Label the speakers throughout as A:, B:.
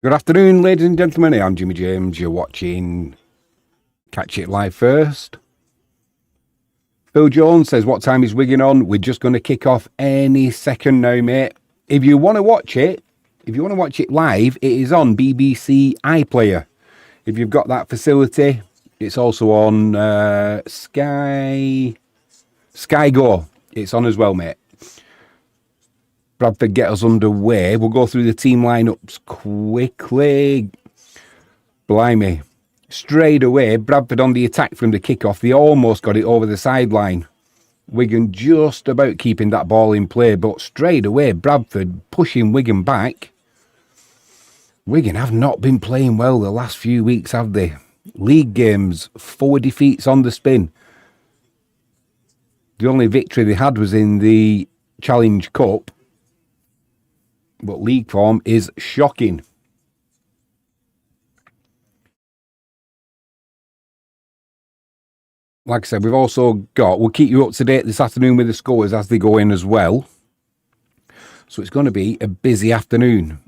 A: Good afternoon, ladies and gentlemen. I'm Jimmy James. You're watching Catch It Live First. Phil Jones says, what time is Wigan on? We're just going to kick off any second now, mate. If you want to watch it live, it is on BBC iPlayer. If you've got that facility, it's also on Sky Go. It's on as well, mate. Bradford get us underway. We'll go through the team lineups quickly. Blimey. Straight away, Bradford on the attack from the kickoff. They almost got it over the sideline. Wigan just about keeping that ball in play, but straight away, Bradford pushing Wigan back. Wigan have not been playing well the last few weeks, have they? League games, 4 defeats on the spin. The only victory they had was in the Challenge Cup. But league form is shocking. Like I said, we'll keep you up to date this afternoon with the scores as they go in as well. So it's going to be a busy afternoon.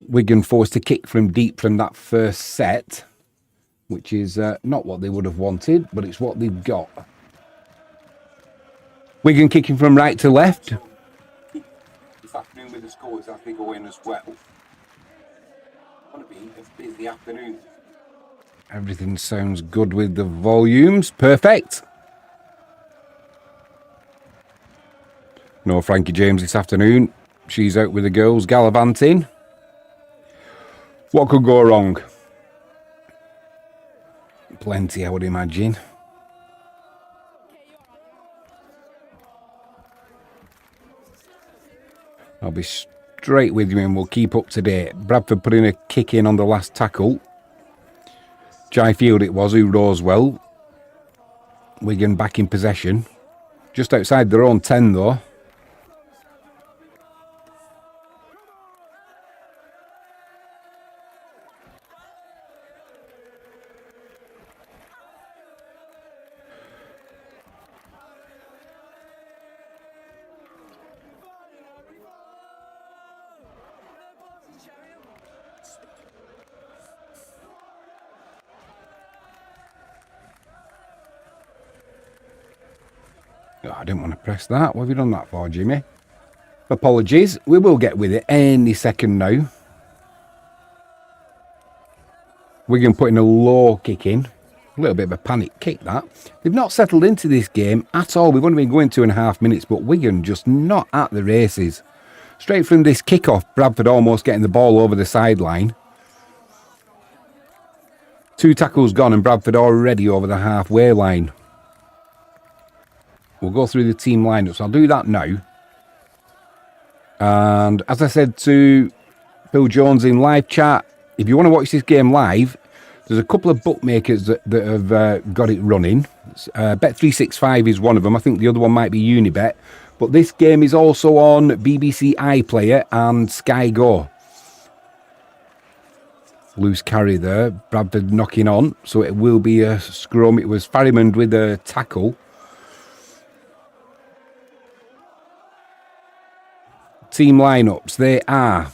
A: Wigan forced to kick from deep from that first set, which is not what they would have wanted, but it's what they've got. Wigan kicking from right to left. This afternoon with the scores as they go in as well. It's going to be a busy afternoon. Everything sounds good with the volumes. Perfect. No Frankie James this afternoon. She's out with the girls gallivanting. What could go wrong? Plenty, I would imagine. I'll be straight with you and we'll keep up to date. Bradford putting a kick in on the last tackle. Jai Field it was, who rose well. Wigan back in possession. Just outside their own 10 though. Oh, I didn't want to press that. What have you done that for, Jimmy? Apologies. We will get with it any second now. Wigan putting a low kick in. A little bit of a panic kick, that. They've not settled into this game at all. We've only been going 2.5 minutes, but Wigan just not at the races. Straight from this kickoff, Bradford almost getting the ball over the sideline. 2 tackles gone and Bradford already over the halfway line. We'll go through the team lineups. I'll do that now. And as I said to Phil Jones in live chat, if you want to watch this game live, there's a couple of bookmakers that have got it running. Bet365 is one of them. I think the other one might be Unibet. But this game is also on BBC iPlayer and Sky Go. Loose carry there. Bradford knocking on. So it will be a scrum. It was Farrimond with a tackle. Team lineups, they are.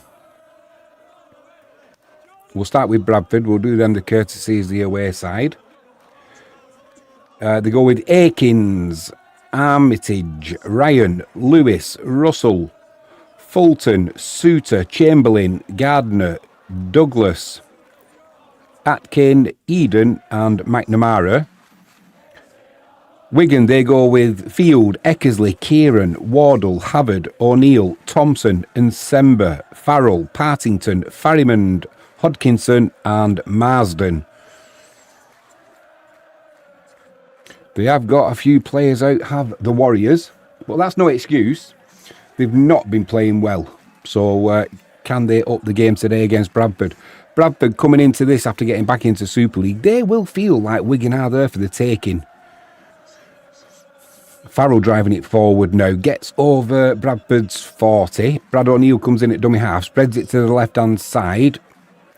A: We'll start with Bradford. We'll do them the courtesy as the away side. They go with Akins, Armitage, Ryan, Lewis, Russell, Fulton, Suter, Chamberlain, Gardner, Douglas, Atkin, Eden and McNamara. Wigan, they go with Field, Eckersley, Kieran, Wardle, Havard, O'Neill, Thompson, Nsemba, Farrell, Partington, Farrimond, Hodkinson and Marsden. They have got a few players out, have the Warriors, but that's no excuse. They've not been playing well. So can they up the game today against Bradford? Bradford coming into this after getting back into Super League, they will feel like Wigan are there for the taking. Farrell driving it forward now, gets over Bradford's 40. Brad O'Neill comes in at dummy half, spreads it to the left-hand side.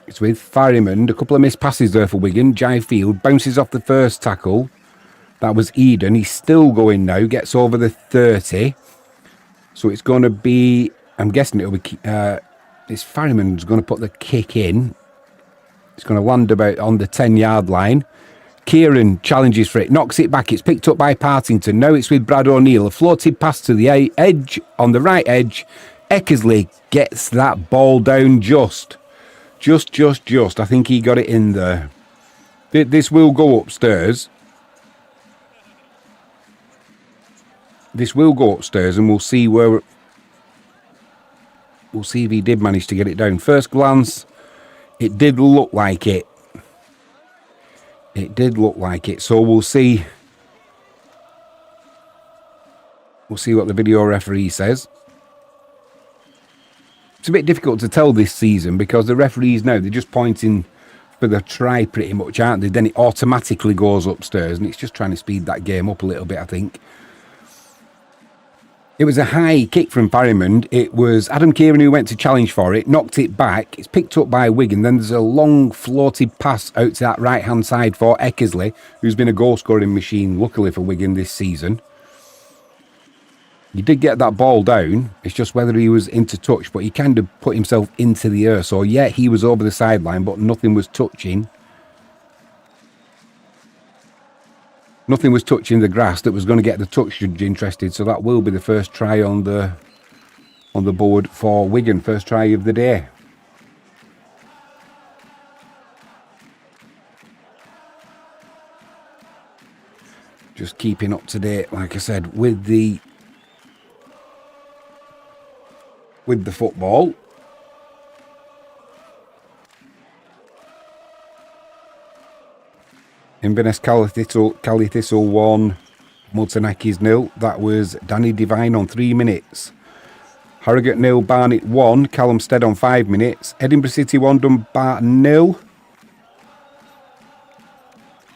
A: It's with Farrimond, a couple of missed passes there for Wigan. Jai Field bounces off the first tackle. That was Eden. He's still going now, gets over the 30. So it's going to be, I'm guessing it'll be, it's Farriman's going to put the kick in. It's going to land about on the 10-yard line. Kieran challenges for it, knocks it back. It's picked up by Partington. Now it's with Brad O'Neill. A floated pass to the edge, on the right edge. Eckersley gets that ball down just. I think he got it in there. This will go upstairs. This will go upstairs, and we'll see where. We'll see if he did manage to get it down. First glance, it did look like it. It did look like it. So we'll see. We'll see what the video referee says. It's a bit difficult to tell this season because the referees now, they're just pointing for the try pretty much, aren't they? Then it automatically goes upstairs, and it's just trying to speed that game up a little bit, I think. It was a high kick from Farriman. It was Adam Kieran who went to challenge for it, knocked it back. It's picked up by Wigan. Then there's a long floated pass out to that right-hand side for Eckersley, who's been a goal-scoring machine, luckily for Wigan this season. He did get that ball down. It's just whether he was into touch, but he kind of put himself into the air. So, yeah, he was over the sideline, but nothing was touching. Nothing was touching the grass that was going to get the touch judge interested. So that will be the first try on the board for Wigan. First try of the day. Just keeping up to date, like I said, with the football. Inverness Cali Thistle 1, Multinackis 0. That was Danny Devine on 3 minutes. Harrogate 0, Barnet 1, Callumstead on 5 minutes. Edinburgh City 1, Dumbarton 0.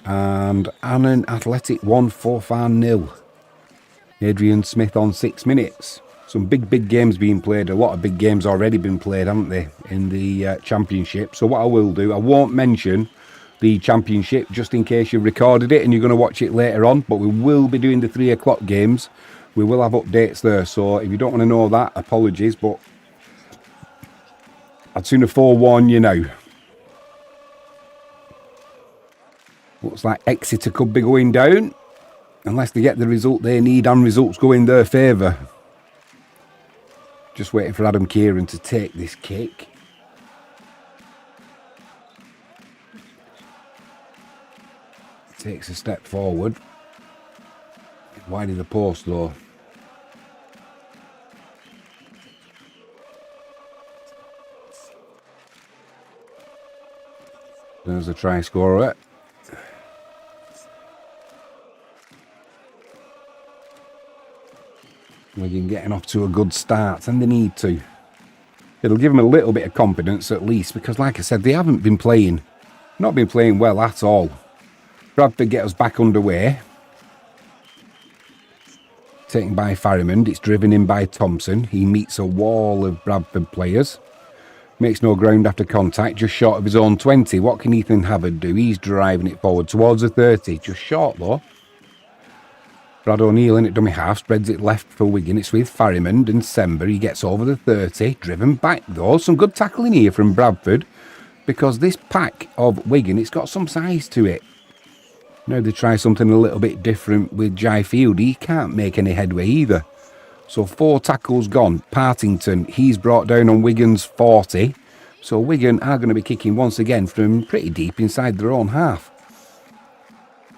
A: And Annan Athletic 1, Forfar 0. Adrian Smith on 6 minutes. Some big games being played. A lot of big games already been played, haven't they, in the championship. So what I will do, I won't mention the championship just in case you recorded it and you're going to watch it later on, but we will be doing the 3 o'clock games. We will have updates there, so if you don't want to know that, apologies, but I'd sooner forewarn you now. Looks like Exeter could be going down unless they get the result they need and results go in their favour. Just waiting for Adam Kieran to take this kick. Takes a step forward. Wide of the post though. There's a try scorer. Wigan getting off to a good start, and they need to. It'll give them a little bit of confidence at least, because like I said, they haven't been playing, not been playing well at all. Bradford get us back underway. Taken by Farriman. It's driven in by Thompson. He meets a wall of Bradford players. Makes no ground after contact. Just short of his own 20. What can Ethan Havard do? He's driving it forward towards the 30. Just short though. Brad O'Neill in at dummy half. Spreads it left for Wigan. It's with Farriman and Sember. He gets over the 30. Driven back though. Some good tackling here from Bradford. Because this pack of Wigan, it's got some size to it. Now they try something a little bit different with Jai Field. He can't make any headway either. So 4 tackles gone. Partington, he's brought down on Wigan's 40. So Wigan are going to be kicking once again from pretty deep inside their own half.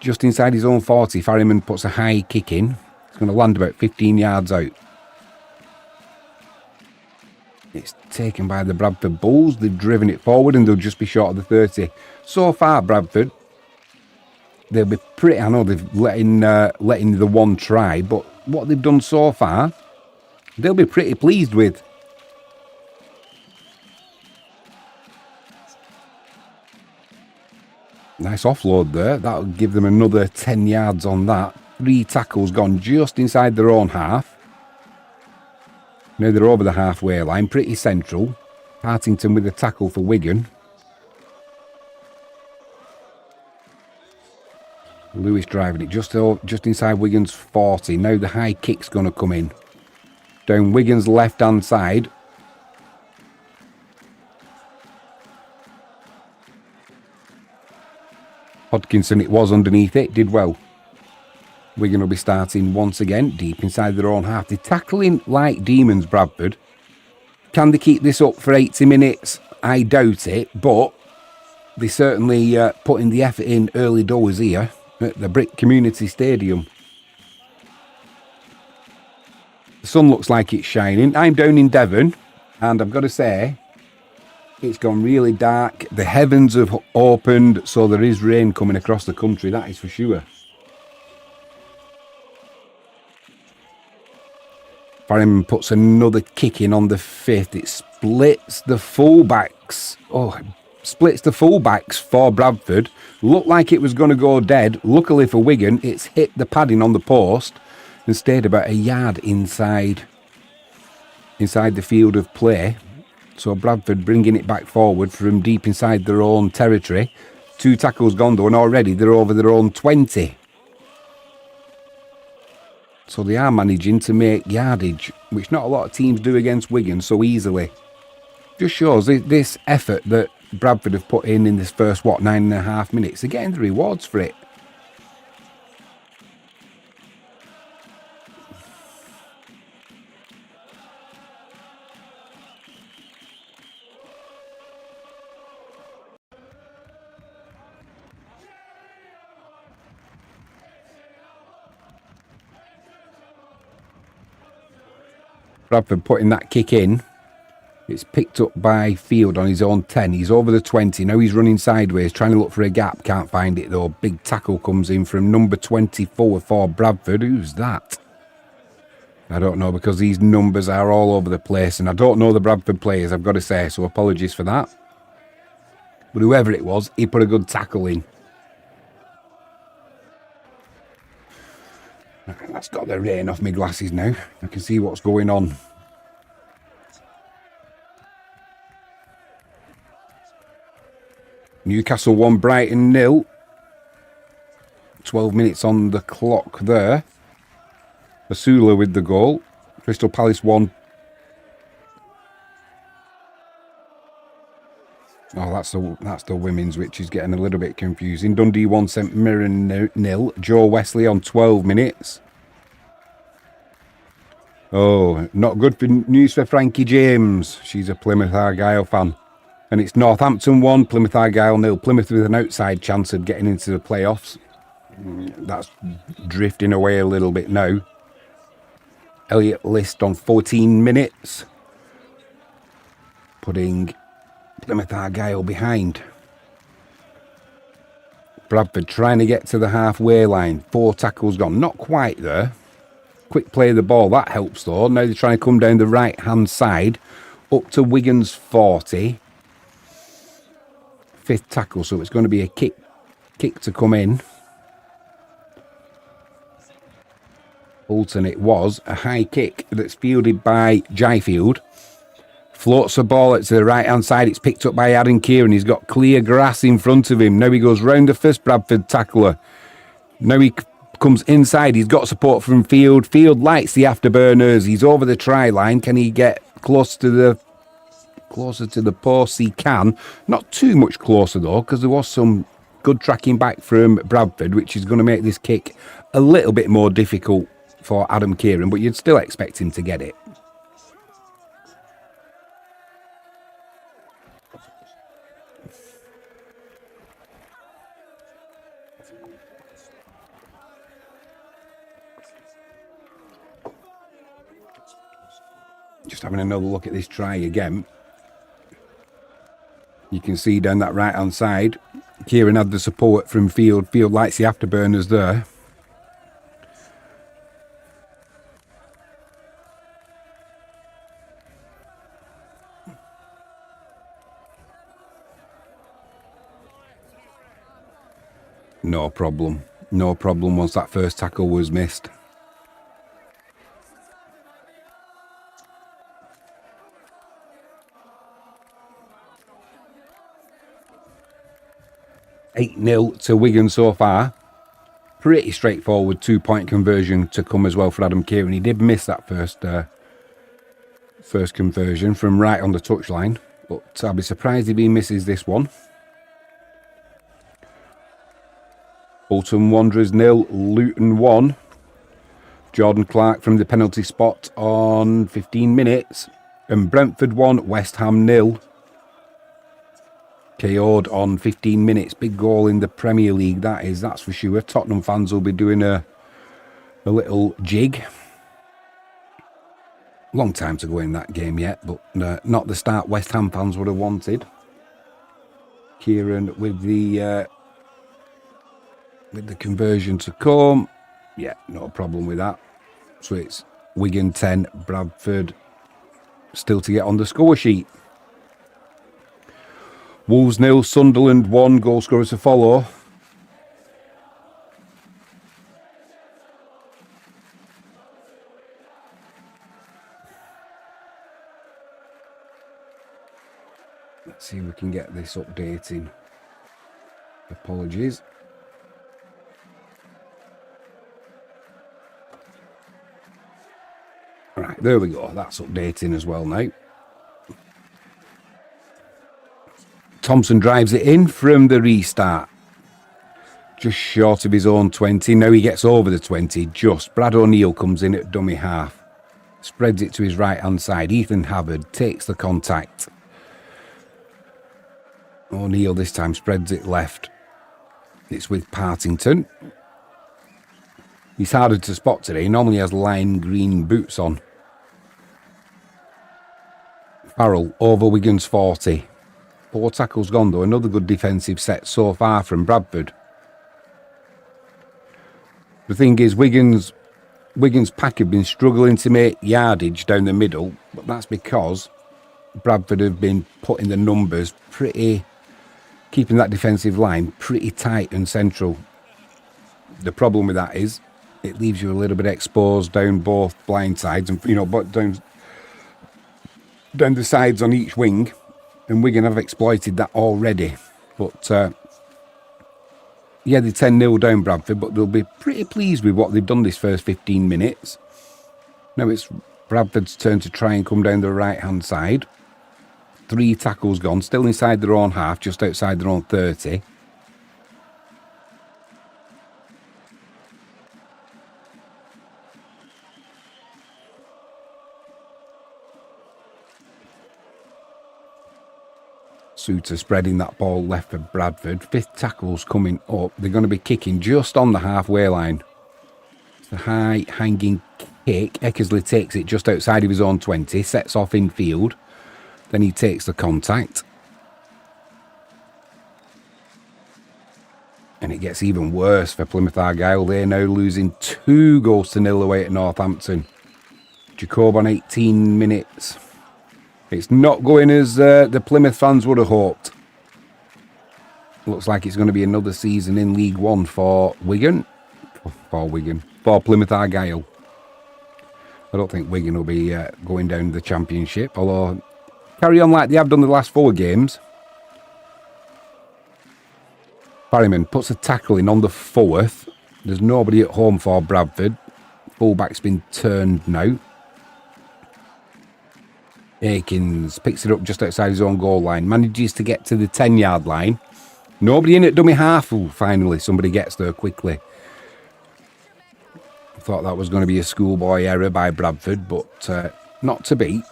A: Just inside his own 40, Farriman puts a high kick in. It's going to land about 15 yards out. It's taken by the Bradford Bulls. They've driven it forward and they'll just be short of the 30. So far, Bradford, they'll be pretty, I know they've letting the one try, but what they've done so far, they'll be pretty pleased with. Nice offload there. That'll give them another 10 yards on that. 3 tackles gone just inside their own half. Now they're over the halfway line, pretty central. Partington with a tackle for Wigan. Lewis driving it just inside Wigan's 40. Now the high kick's going to come in. down Wigan's left-hand side. Hodkinson, it was underneath it, did well. Wigan will be starting once again, deep inside their own half. They're tackling like demons, Bradford. Can they keep this up for 80 minutes? I doubt it, but they certainly putting the effort in early doors here at the Brick Community Stadium. The sun looks like it's shining. I'm down in Devon, and I've got to say, it's gone really dark. The heavens have opened, so there is rain coming across the country, that is for sure. Farrington puts another kick in on the 5th. It splits the fullbacks. Oh, splits the fullbacks for Bradford. Looked like it was going to go dead. Luckily for Wigan, it's hit the padding on the post and stayed about a yard inside the field of play. So Bradford bringing it back forward from deep inside their own territory. 2 tackles gone though, and already they're over their own 20. So they are managing to make yardage, which not a lot of teams do against Wigan so easily. Just shows this effort that Bradford have put in this first, 9.5 minutes. They're getting the rewards for it. Bradford putting that kick in. It's picked up by Field on his own 10. He's over the 20. Now he's running sideways, trying to look for a gap. Can't find it though. Big tackle comes in from number 24 for Bradford. Who's that? I don't know, because these numbers are all over the place, and I don't know the Bradford players, I've got to say, so apologies for that. But whoever it was, he put a good tackle in. That's got the rain off my glasses now. I can see what's going on. Newcastle 1, Brighton 0. 12 minutes on the clock there. Basula with the goal. Crystal Palace 1. Oh, that's the women's, which is getting a little bit confusing. Dundee 1, St Mirren 0. Joe Wesley on 12 minutes. Oh, not good for news for Frankie James. She's a Plymouth Argyle fan. And it's Northampton 1, Plymouth Argyle 0. Plymouth with an outside chance of getting into the playoffs. That's drifting away a little bit now. Elliot List on 14 minutes. Putting Plymouth Argyle behind. Bradford trying to get to the halfway line. 4 tackles gone. Not quite there. Quick play of the ball. That helps though. Now they're trying to come down the right hand side. Up to Wigan's 40. 5th tackle. So it's going to be a kick to come in. Bolton it was. A high kick that's fielded by Jyfield. Floats the ball to the right hand side. It's picked up by Adam Kieran. He's got clear grass in front of him. Now he goes round the first Bradford tackler. Now he comes inside. He's got support from Field. Field lights the afterburners. He's over the try line. Can he get closer to the post? He can. Not too much closer though, because there was some good tracking back from Bradford, which is going to make this kick a little bit more difficult for Adam Kieran, but you'd still expect him to get it. Just having another look at this try again. You can see down that right hand side, Kieran had the support from Field. Field lights the afterburners there. No problem. No problem once that first tackle was missed. (8-0) to Wigan so far. Pretty straightforward 2-point conversion to come as well for Adam Kieran. He did miss that first First conversion from right on the touchline, but I'll be surprised if he misses this one. Bolton Wanderers 0, Luton 1. Jordan Clark from the penalty spot on 15 minutes. And Brentford 1, West Ham 0. KO'd on 15 minutes. Big goal in the Premier League, that's for sure. Tottenham fans will be doing a little jig. Long time to go in that game yet, but not the start West Ham fans would have wanted. Kieran with the conversion to come. Yeah, no problem with that. So it's Wigan 10, Bradford still to get on the score sheet. Wolves 0, Sunderland 1, goal scorers to follow. Let's see if we can get this updating. Apologies. Right, there we go. That's updating as well now. Thompson drives it in from the restart. Just short of his own 20. Now he gets over the 20. Just. Brad O'Neill comes in at dummy half. Spreads it to his right-hand side. Ethan Havard takes the contact. O'Neill this time spreads it left. It's with Partington. He's harder to spot today. He normally has lime green boots on. Farrell over Wigan's 40. 4 tackles gone though. Another good defensive set so far from Bradford. The thing is, Wigan's pack have been struggling to make yardage down the middle, but that's because Bradford have been putting the numbers keeping that defensive line pretty tight and central. The problem with that is it leaves you a little bit exposed down both blind sides, and but down the sides on each wing, and Wigan have exploited that already. But yeah, they're 10-0 down Bradford, but they'll be pretty pleased with what they've done this first 15 minutes. Now it's Bradford's turn to try and come down the right-hand side. 3 tackles gone, still inside their own half, just outside their own 30. Suter spreading that ball left for Bradford. 5th tackle's coming up. They're going to be kicking just on the halfway line. It's a high hanging kick. Eckersley takes it just outside of his own 20. Sets off in field. Then he takes the contact. And it gets even worse for Plymouth Argyle. They're now losing 2-0 away at Northampton. Jacob on 18 minutes. It's not going as the Plymouth fans would have hoped. Looks like it's going to be another season in League One for Wigan. For Plymouth Argyle. I don't think Wigan will be going down the Championship, although carry on like they have done the last 4 games. Barryman puts a tackle in on the 4th. There's nobody at home for Bradford. Fullback's been turned now. Akins picks it up just outside his own goal line. Manages to get to the 10-yard line. Nobody in at dummy half. Ooh, finally, somebody gets there quickly. I thought that was going to be a schoolboy error by Bradford, but not to be.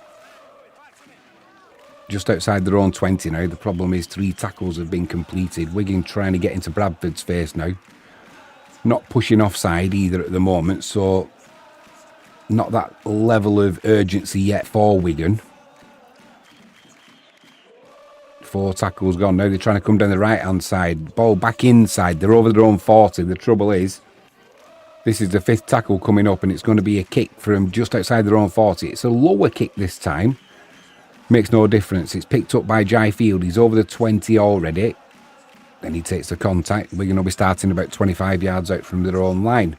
A: Just outside their own 20 now. The problem is 3 tackles have been completed. Wigan trying to get into Bradford's face now. Not pushing offside either at the moment, so not that level of urgency yet for Wigan. 4 tackles gone. Now they're trying to come down the right-hand side. Ball back inside. They're over their own 40. The trouble is, this is the 5th tackle coming up, and it's going to be a kick from just outside their own 40. It's a lower kick this time. Makes no difference. It's picked up by Jai Field. He's over the 20 already. Then he takes the contact. We're going to be starting about 25 yards out from their own line.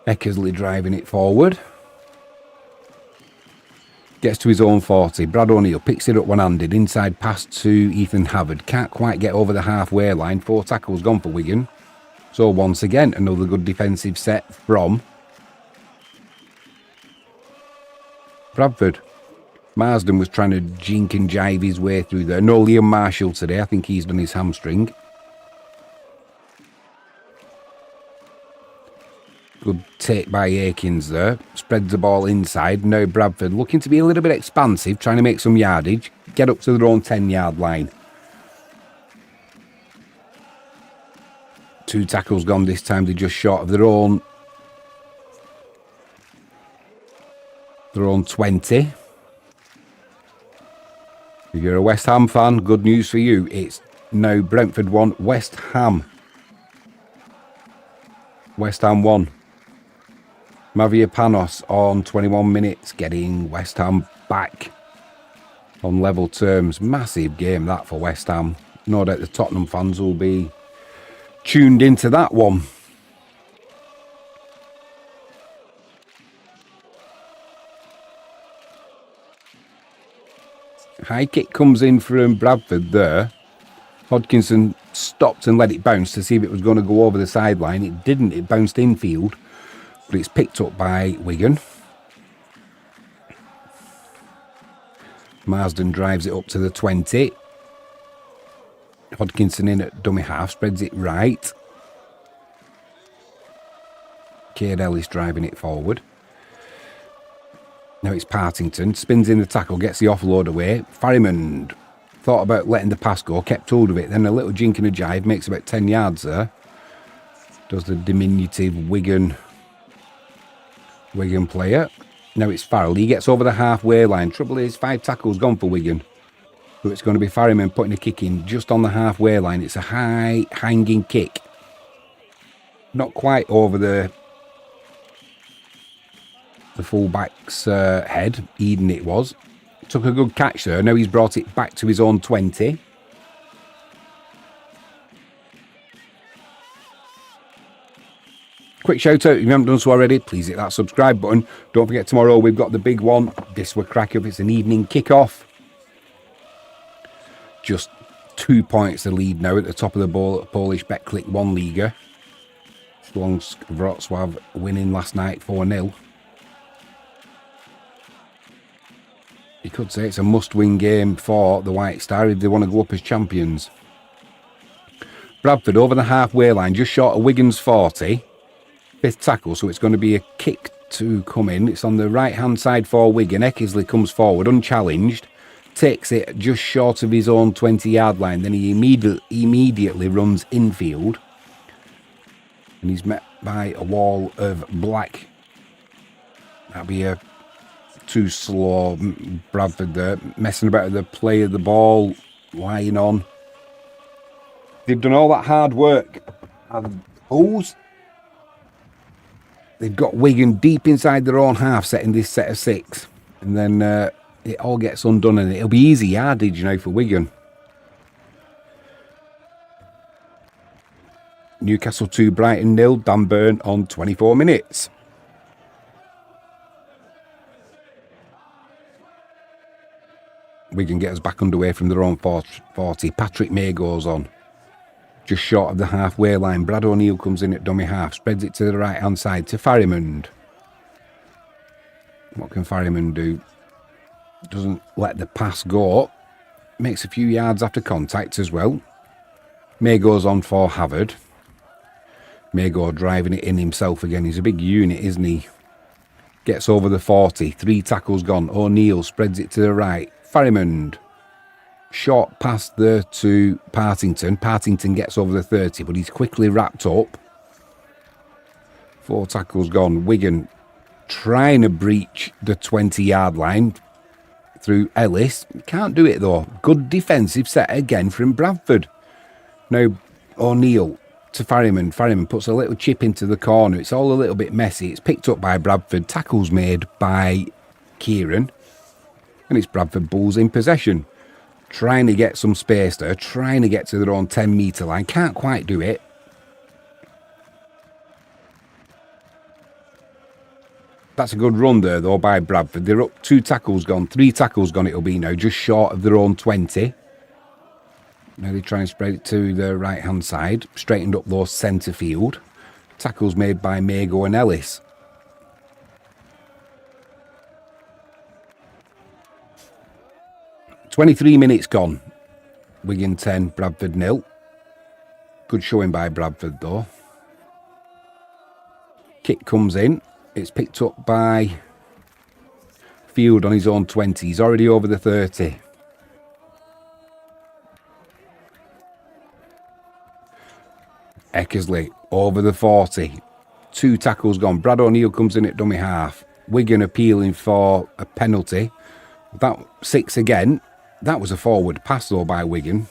A: Eckersley driving it forward. Gets to his own 40. Brad O'Neill picks it up one-handed. Inside pass to Ethan Havard. Can't quite get over the halfway line. 4 tackles gone for Wigan. So once again, another good defensive set from Bradford. Marsden was trying to jink and jive his way through there. No Liam Marshall today. I think he's done his hamstring. Good take by Akins there. Spreads the ball inside. Now Bradford looking to be a little bit expansive, trying to make some yardage. Get up to their own 10-yard line. 2 tackles gone this time. They're just short of their own 20. If you're a West Ham fan, good news for you. It's now Brentford 1, West Ham 1. Mavropanos on 21 minutes, getting West Ham back on level terms. Massive game that for West Ham. No doubt the Tottenham fans will be tuned into that one. High kick comes in from Bradford there. Hodkinson stopped and let it bounce to see if it was going to go over the sideline. It didn't. It bounced infield. But it's picked up by Wigan. Marsden drives it up to the 20. Hodkinson in at dummy half. Spreads it right. Cade Ellis driving it forward. Now it's Partington. Spins in the tackle. Gets the offload away. Farrimond thought about letting the pass go. Kept hold of it. Then a little jink and a jive. Makes about 10 yards there. Does the diminutive Wigan player. Now it's Farrell. He gets over the halfway line. Trouble is 5 tackles gone for Wigan. So it's going to be Farriman putting a kick in just on the halfway line. It's a high hanging kick. Not quite over the fullback's head. Eden it was. Took a good catch there. Now he's brought it back to his own 20. Quick shout out, if you haven't done so already, please hit that subscribe button. Don't forget, tomorrow we've got the big one. This were crack up. It's an evening kickoff. Just 2 points the lead now at the top of the Polish Betclic 1 Liga. Śląsk Wrocław winning last night 4-0. You could say it's a must-win game for the White Star if they want to go up as champions. Bradford over the halfway line, just short of Wigan's 40. 5th tackle, so it's going to be a kick to come in. It's on the right-hand side for Wigan. Eckersley comes forward, unchallenged. Takes it just short of his own 20-yard line. Then he immediately runs infield. And he's met by a wall of black. That'll be a too slow. Bradford there, messing about with the play of the ball, lying on. They've done all that hard work. And Bulls, they've got Wigan deep inside their own half, setting this set of 6. And then it all gets undone, and it'll be easy yardage now for Wigan. Newcastle 2, Brighton 0. Dan Burn on 24 minutes. Wigan get us back underway from their own 40. Patrick May goes on. Just short of the halfway line. Brad O'Neill comes in at dummy half. Spreads it to the right-hand side to Farrimond. What can Farrimond do? Doesn't let the pass go. Makes a few yards after contact as well. May goes on for Havard. Maygo driving it in himself again. He's a big unit, isn't he? Gets over the 40. 3 tackles gone. O'Neill spreads it to the right. Farrimond. Short pass there to Partington. Partington gets over the 30, but he's quickly wrapped up. 4 tackles gone. Wigan trying to breach the 20-yard line through Ellis. Can't do it though. Good defensive set again from Bradford. Now O'Neill to Farriman. Farriman puts a little chip into the corner. It's all a little bit messy. It's picked up by Bradford. Tackles made by Kieran. And it's Bradford Bulls in possession. Trying to get some space there. Trying to get to their own 10-metre line. Can't quite do it. That's a good run there, though, by Bradford. They're up 2 tackles gone, 3 tackles gone it'll be now, just short of their own 20. Now they try and spread it to the right-hand side. Straightened up those centre field. Tackles made by Mago and Ellis. "23 minutes gone. Wigan 10, Bradford 0. Good showing by Bradford, though. Kick comes in. It's picked up by Field on his own 20. He's already over the 30. Eckersley over the 40. 2 tackles gone. Brad O'Neill comes in at dummy half. Wigan appealing for a penalty. That 6 again. That was a forward pass, though, by Wigan.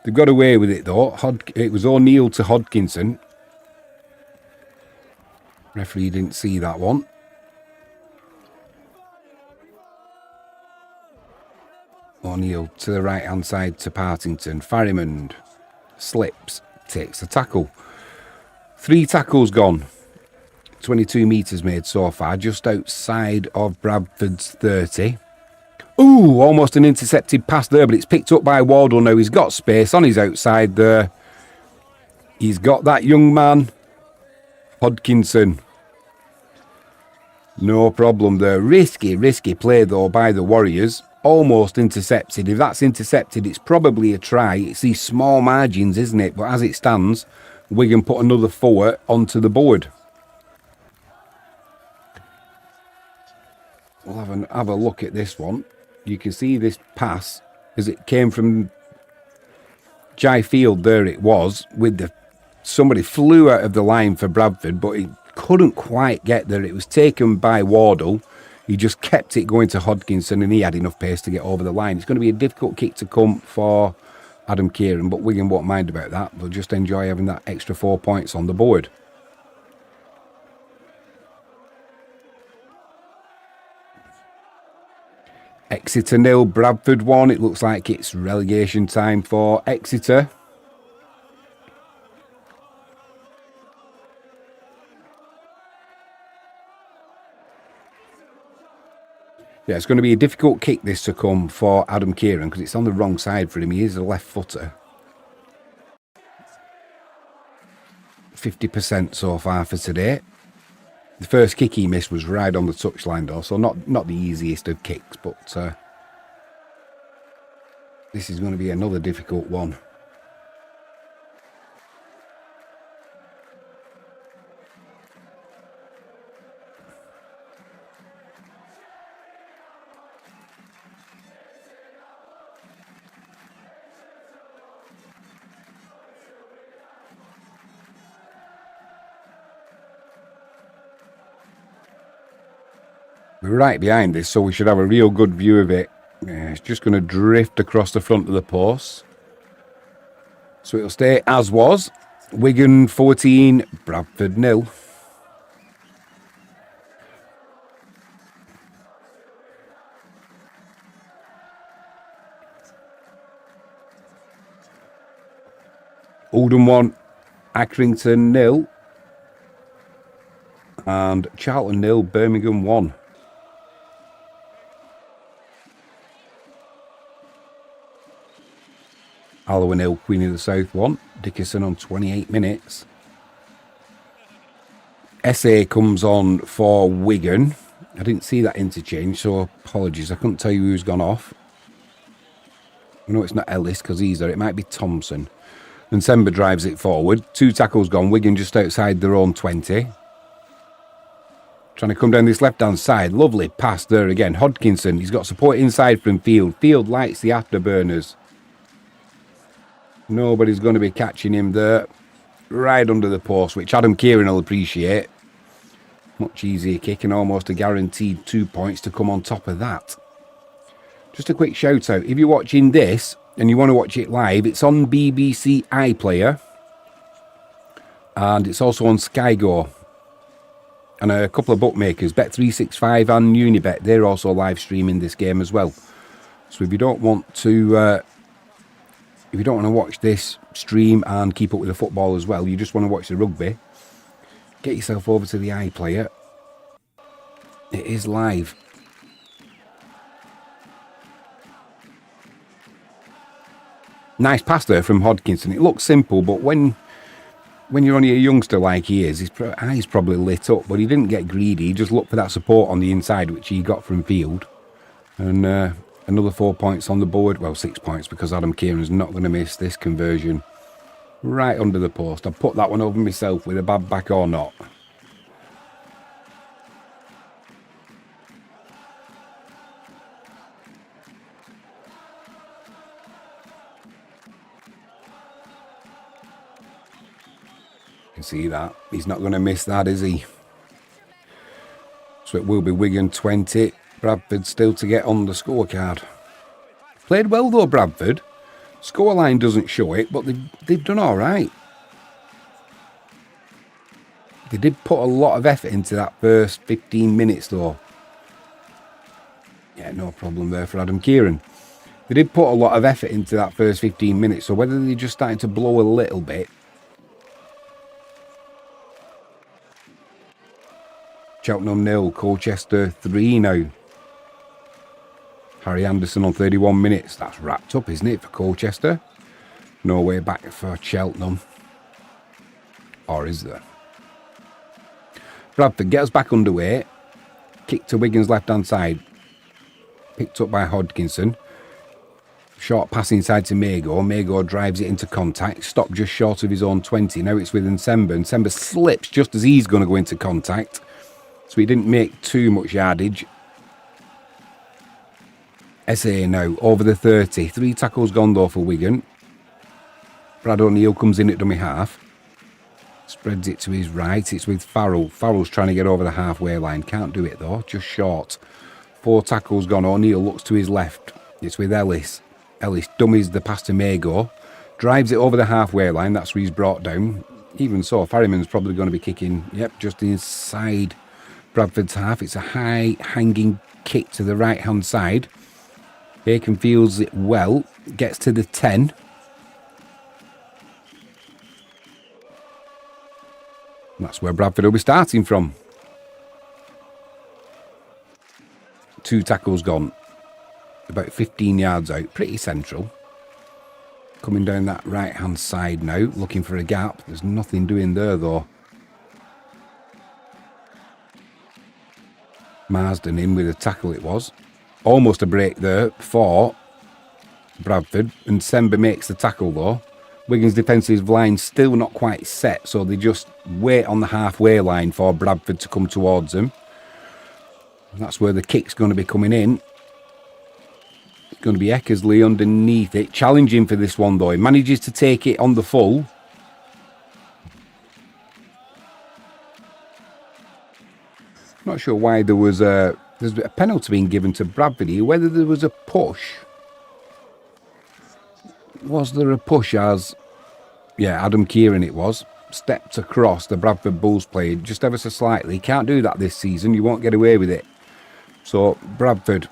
A: They've got away with it, though. It was O'Neill to Hodkinson. Referee didn't see that one. O'Neill to the right-hand side to Partington. Farrimond slips, takes the tackle. 3 tackles gone. 22 metres made so far, just outside of Bradford's 30. Ooh, almost an intercepted pass there, but it's picked up by Wardle now. He's got space on his outside there. He's got that young man, Hodkinson. No problem there. Risky play, though, by the Warriors. Almost intercepted. If that's intercepted, it's probably a try. It's these small margins, isn't it? But as it stands, Wigan put another forward onto the board. We'll have a look at this one. You can see this pass as it came from Jai Field. There it was with somebody flew out of the line for Bradford, but he couldn't quite get there. It was taken by Wardle. He just kept it going to Hodkinson, and he had enough pace to get over the line. It's going to be a difficult kick to come for Adam Kieran, but Wigan won't mind about that. They'll just enjoy having that extra 4 points on the board. Exeter 0, Bradford 1. It looks like it's relegation time for Exeter. Yeah, it's going to be a difficult kick this to come for Adam Kieran because it's on the wrong side for him. He is a left footer. 50% so far for today. The first kick he missed was right on the touchline, though, so not the easiest of kicks, but this is going to be another difficult one. We're right behind this, so we should have a real good view of it. Yeah, it's just going to drift across the front of the post. So it'll stay as was. Wigan 14, Bradford 0. Oldham 1, Accrington 0. And Charlton 0, Birmingham 1. Alloa 0, Queen of the South 1. Dickerson on 28 minutes. SA comes on for Wigan. I didn't see that interchange, so apologies. I couldn't tell you who's gone off. I know it's not Ellis because he's there. It might be Thompson. And Sember drives it forward. 2 tackles gone. Wigan just outside their own 20. Trying to come down this left-hand side. Lovely pass there again. Hodkinson, he's got support inside from Field. Field likes the afterburners. Nobody's going to be catching him there. Right under the post, which Adam Kieran will appreciate. Much easier kick and almost a guaranteed 2 points to come on top of that. Just a quick shout out. If you're watching this and you want to watch it live, it's on BBC iPlayer. And it's also on Sky Go. And a couple of bookmakers, Bet365 and Unibet, they're also live streaming this game as well. So if you don't want to watch this stream and keep up with the football as well, you just want to watch the rugby, get yourself over to the iPlayer It is live. Nice pass there from Hodkinson. It looks simple, but when you're only a youngster like he is, his eyes probably lit up, but he didn't get greedy. He just looked for that support on the inside, which he got from field. And another 4 points on the board. Well, 6 points, because Adam Kieran's not going to miss this conversion. Right under the post. I've put that one over myself with a bad back or not. You can see that. He's not going to miss that, is he? So it will be Wigan 20. Bradford still to get on the scorecard. Played well though, Bradford. Scoreline doesn't show it, but they've done all right. They did put a lot of effort into that first 15 minutes though. Yeah, no problem there for Adam Kieran. They did put a lot of effort into that first 15 minutes, so whether they're just starting to blow a little bit. Cheltenham 0, Colchester 3 now. Harry Anderson on 31 minutes. That's wrapped up, isn't it, for Colchester? No way back for Cheltenham. Or is there? Bradford get us back underway. Kick to Wigan's left-hand side. Picked up by Hodkinson. Short pass inside to Mago. Mago drives it into contact. Stopped just short of his own 20. Now it's with Nsemba. Nsemba slips just as he's going to go into contact. So he didn't make too much yardage. SA now over the 30. 3 tackles gone though for Wigan. Brad O'Neill comes in at dummy half. Spreads it to his right. It's with Farrell. Farrell's trying to get over the halfway line. Can't do it though. Just short. 4 tackles gone. O'Neill looks to his left. It's with Ellis. Ellis dummies the pass to Mago. Drives it over the halfway line. That's where he's brought down. Even so, Farriman's probably going to be kicking, yep, just inside Bradford's half. It's a high hanging kick to the right hand side. Aiken fields it well. Gets to the 10. That's where Bradford will be starting from. 2 tackles gone. About 15 yards out. Pretty central. Coming down that right hand side now. Looking for a gap. There's nothing doing there though. Marsden in with a tackle it was. Almost a break there for Bradford. And Nsemba makes the tackle though. Wigan's defensive line still not quite set, so they just wait on the halfway line for Bradford to come towards them. And that's where the kick's going to be coming in. It's going to be Eckersley underneath it. Challenging for this one though. He manages to take it on the full. Not sure why there's a penalty being given to Bradford here. Whether there was a push. Was there a push as... Yeah, Adam Kieran it was. Stepped across the Bradford Bulls player just ever so slightly. Can't do that this season. You won't get away with it. So Bradford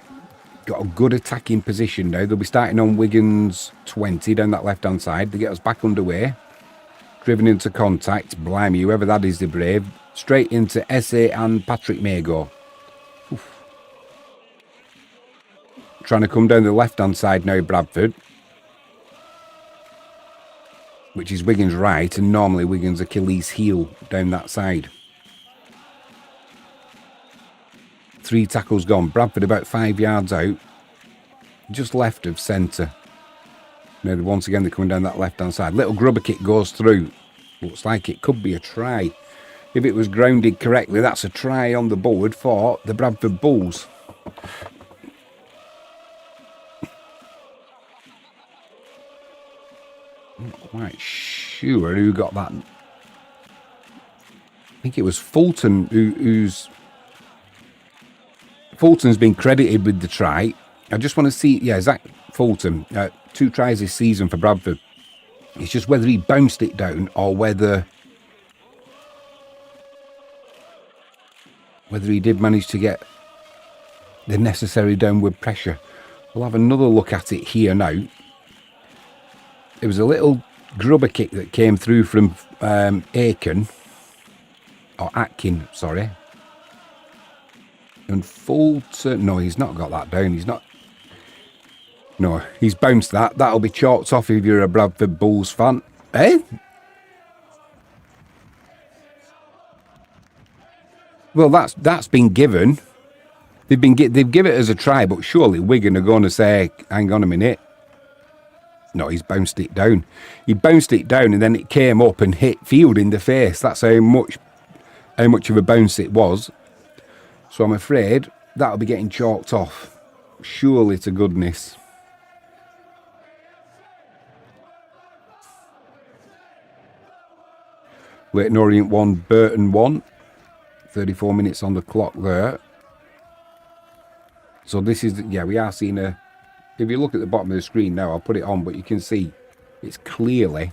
A: got a good attacking position now. They'll be starting on Wigan's 20 down that left-hand side. They get us back underway. Driven into contact. Blimey, whoever that is, the brave. Straight into SA and Patrick Mago. Oof. Trying to come down the left-hand side now, Bradford. Which is Wigan's right, and normally Wigan's Achilles heel down that side. 3 tackles gone. Bradford about 5 yards out. Just left of centre. Now, once again, they're coming down that left-hand side. Little grubber kick goes through. Looks like it could be a try. If it was grounded correctly, that's a try on the board for the Bradford Bulls. Not quite sure who got that. I think it was Fulton Fulton's been credited with the try. I just want to see, yeah, Zach Fulton, 2 tries this season for Bradford. It's just whether he bounced it down or whether he did manage to get the necessary downward pressure. We'll have another look at it here now. It was a little grubber kick that came through from Atkin, sorry. And Fulton, no, he's not got that down. He's not. No, he's bounced that. That'll be chalked off if you're a Bradford Bulls fan. Eh? Well, that's been given. They've given it as a try, but surely Wigan are going to say, hang on a minute. No, he's bounced it down. He bounced it down and then it came up and hit Field in the face. That's how much of a bounce it was. So I'm afraid that'll be getting chalked off. Surely to goodness. Leighton Orient 1, Burton 1. 34 minutes on the clock there. So this is, yeah, we are seeing a, if you look at the bottom of the screen now, I'll put it on, but you can see it's clearly,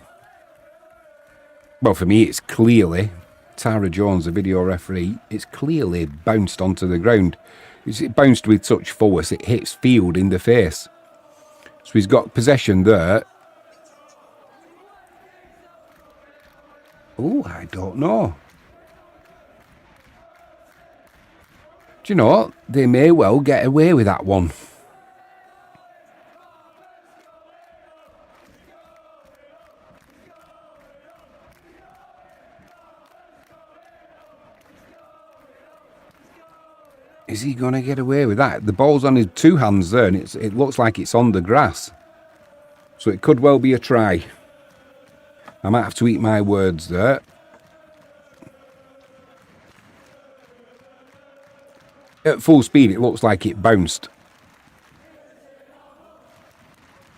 A: well, for me, it's clearly, Tara Jones, the video referee, it's clearly bounced onto the ground. It bounced with such force, it hits Field in the face. So he's got possession there. Oh, I don't know. Do you know what? They may well get away with that one. Is he going to get away with that? The ball's on his two hands there, and it looks like it's on the grass. So it could well be a try. I might have to eat my words there. At full speed, it looks like it bounced.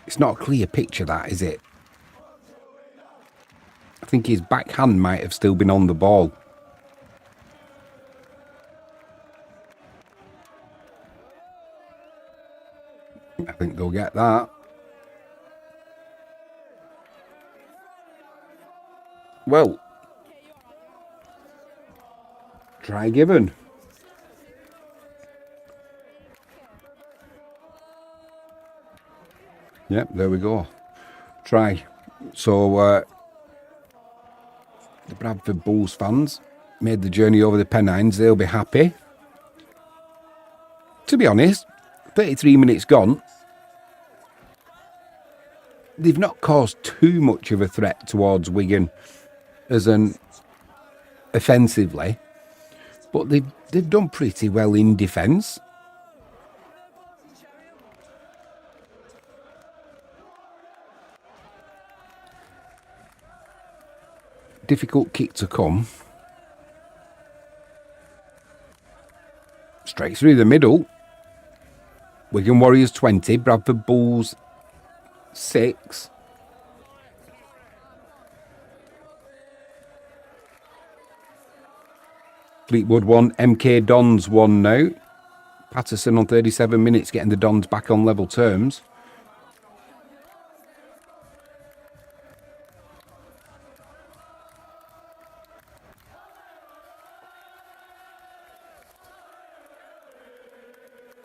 A: It's not a clear picture, that, is it? I think his backhand might have still been on the ball. I think they'll get that. Well, try given. Yep, there we go. Try. So, the Bradford Bulls fans made the journey over the Pennines. They'll be happy. To be honest, 33 minutes gone. They've not caused too much of a threat towards Wigan as an offensively, but they've done pretty well in defence. Difficult kick to come. Straight through the middle. Wigan Warriors 20, Bradford Bulls 6. Fleetwood 1, MK Dons 1 now. Patterson on 37 minutes getting the Dons back on level terms.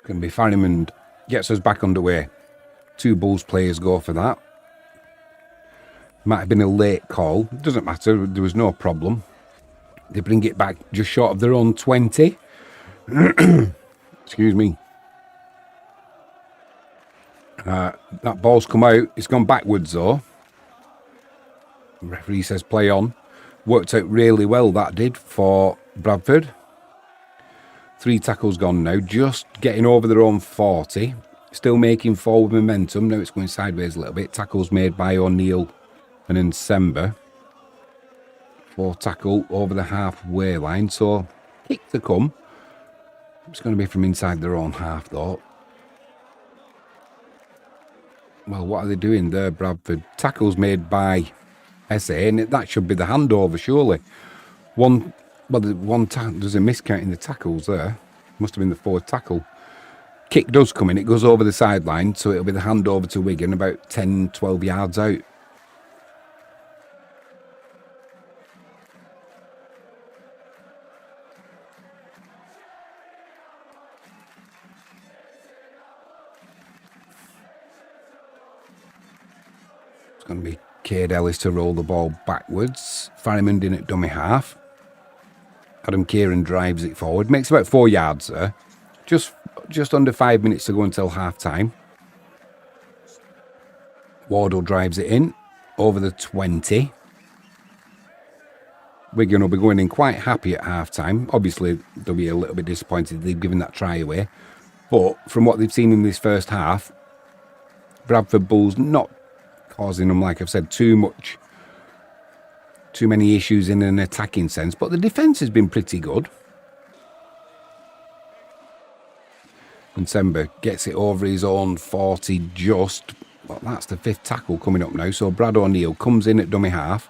A: Going to be Farriman gets us back underway. 2 Bulls players go for that. Might have been a late call. Doesn't matter. There was no problem. They bring it back just short of their own 20. Excuse me. That ball's come out. It's gone backwards though. The referee says play on. Worked out really well, that did, for Bradford. 3 tackles gone now. Just getting over their own 40. Still making forward momentum. Now it's going sideways a little bit. Tackles made by O'Neill and Nsemba. 4 tackle over the halfway line. So, kick to come. It's going to be from inside their own half, though. Well, what are they doing there, Bradford? Tackles made by SA, and that should be the handover, surely. There's a miscount in the tackles there. Must have been the 4th tackle. Kick does come in. It goes over the sideline, so it'll be the handover to Wigan about 10, 12 yards out. It's going to be Cade Ellis to roll the ball backwards. Farriman in at dummy half. Adam Kieran drives it forward. Makes about 4 yards there. Just under 5 minutes to go until half time. Wardle drives it in over the 20. Wigan will be going in quite happy at half time. Obviously, they'll be a little bit disappointed they've given that try away. But from what they've seen in this first half, Bradford Bulls not causing them, like I've said, too many issues in an attacking sense. But the defence has been pretty good. And Sember gets it over his own 40 just. Well, that's the 5th tackle coming up now. So Brad O'Neill comes in at dummy half.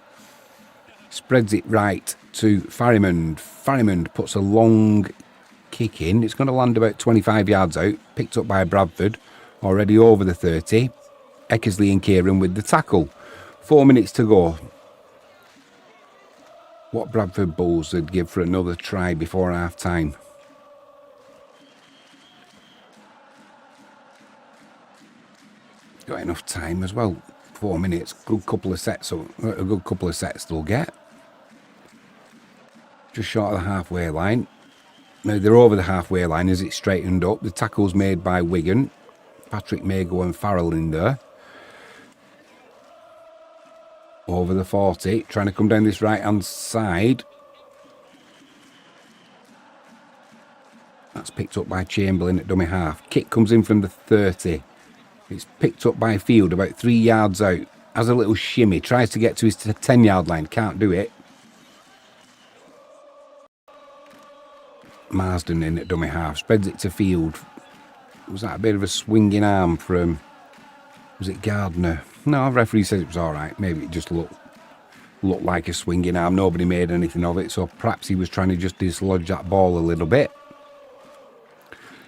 A: Spreads it right to Farrimond. Farrimond puts a long kick in. It's going to land about 25 yards out. Picked up by Bradford. Already over the 30. Eckersley and Kieran with the tackle. 4 minutes to go. What Bradford Bulls would give for another try before half time. Got enough time as well. 4 minutes. Good couple of sets. So a good couple of sets they'll get. Just short of the halfway line. Now they're over the halfway line as it's straightened up. The tackle's made by Wigan. Patrick Mago and Farrell in there. Over the 40. Trying to come down this right hand side. That's picked up by Chamberlain at dummy half. Kick comes in from the 30. It's picked up by Field about 3 yards out. Has a little shimmy. Tries to get to his 10-yard line. Can't do it. Marsden in at dummy half. Spreads it to Field. Was that a bit of a swinging arm from... Was it Gardner? No, referee says it was alright. Maybe it just looked like a swinging arm. Nobody made anything of it. So perhaps he was trying to just dislodge that ball a little bit.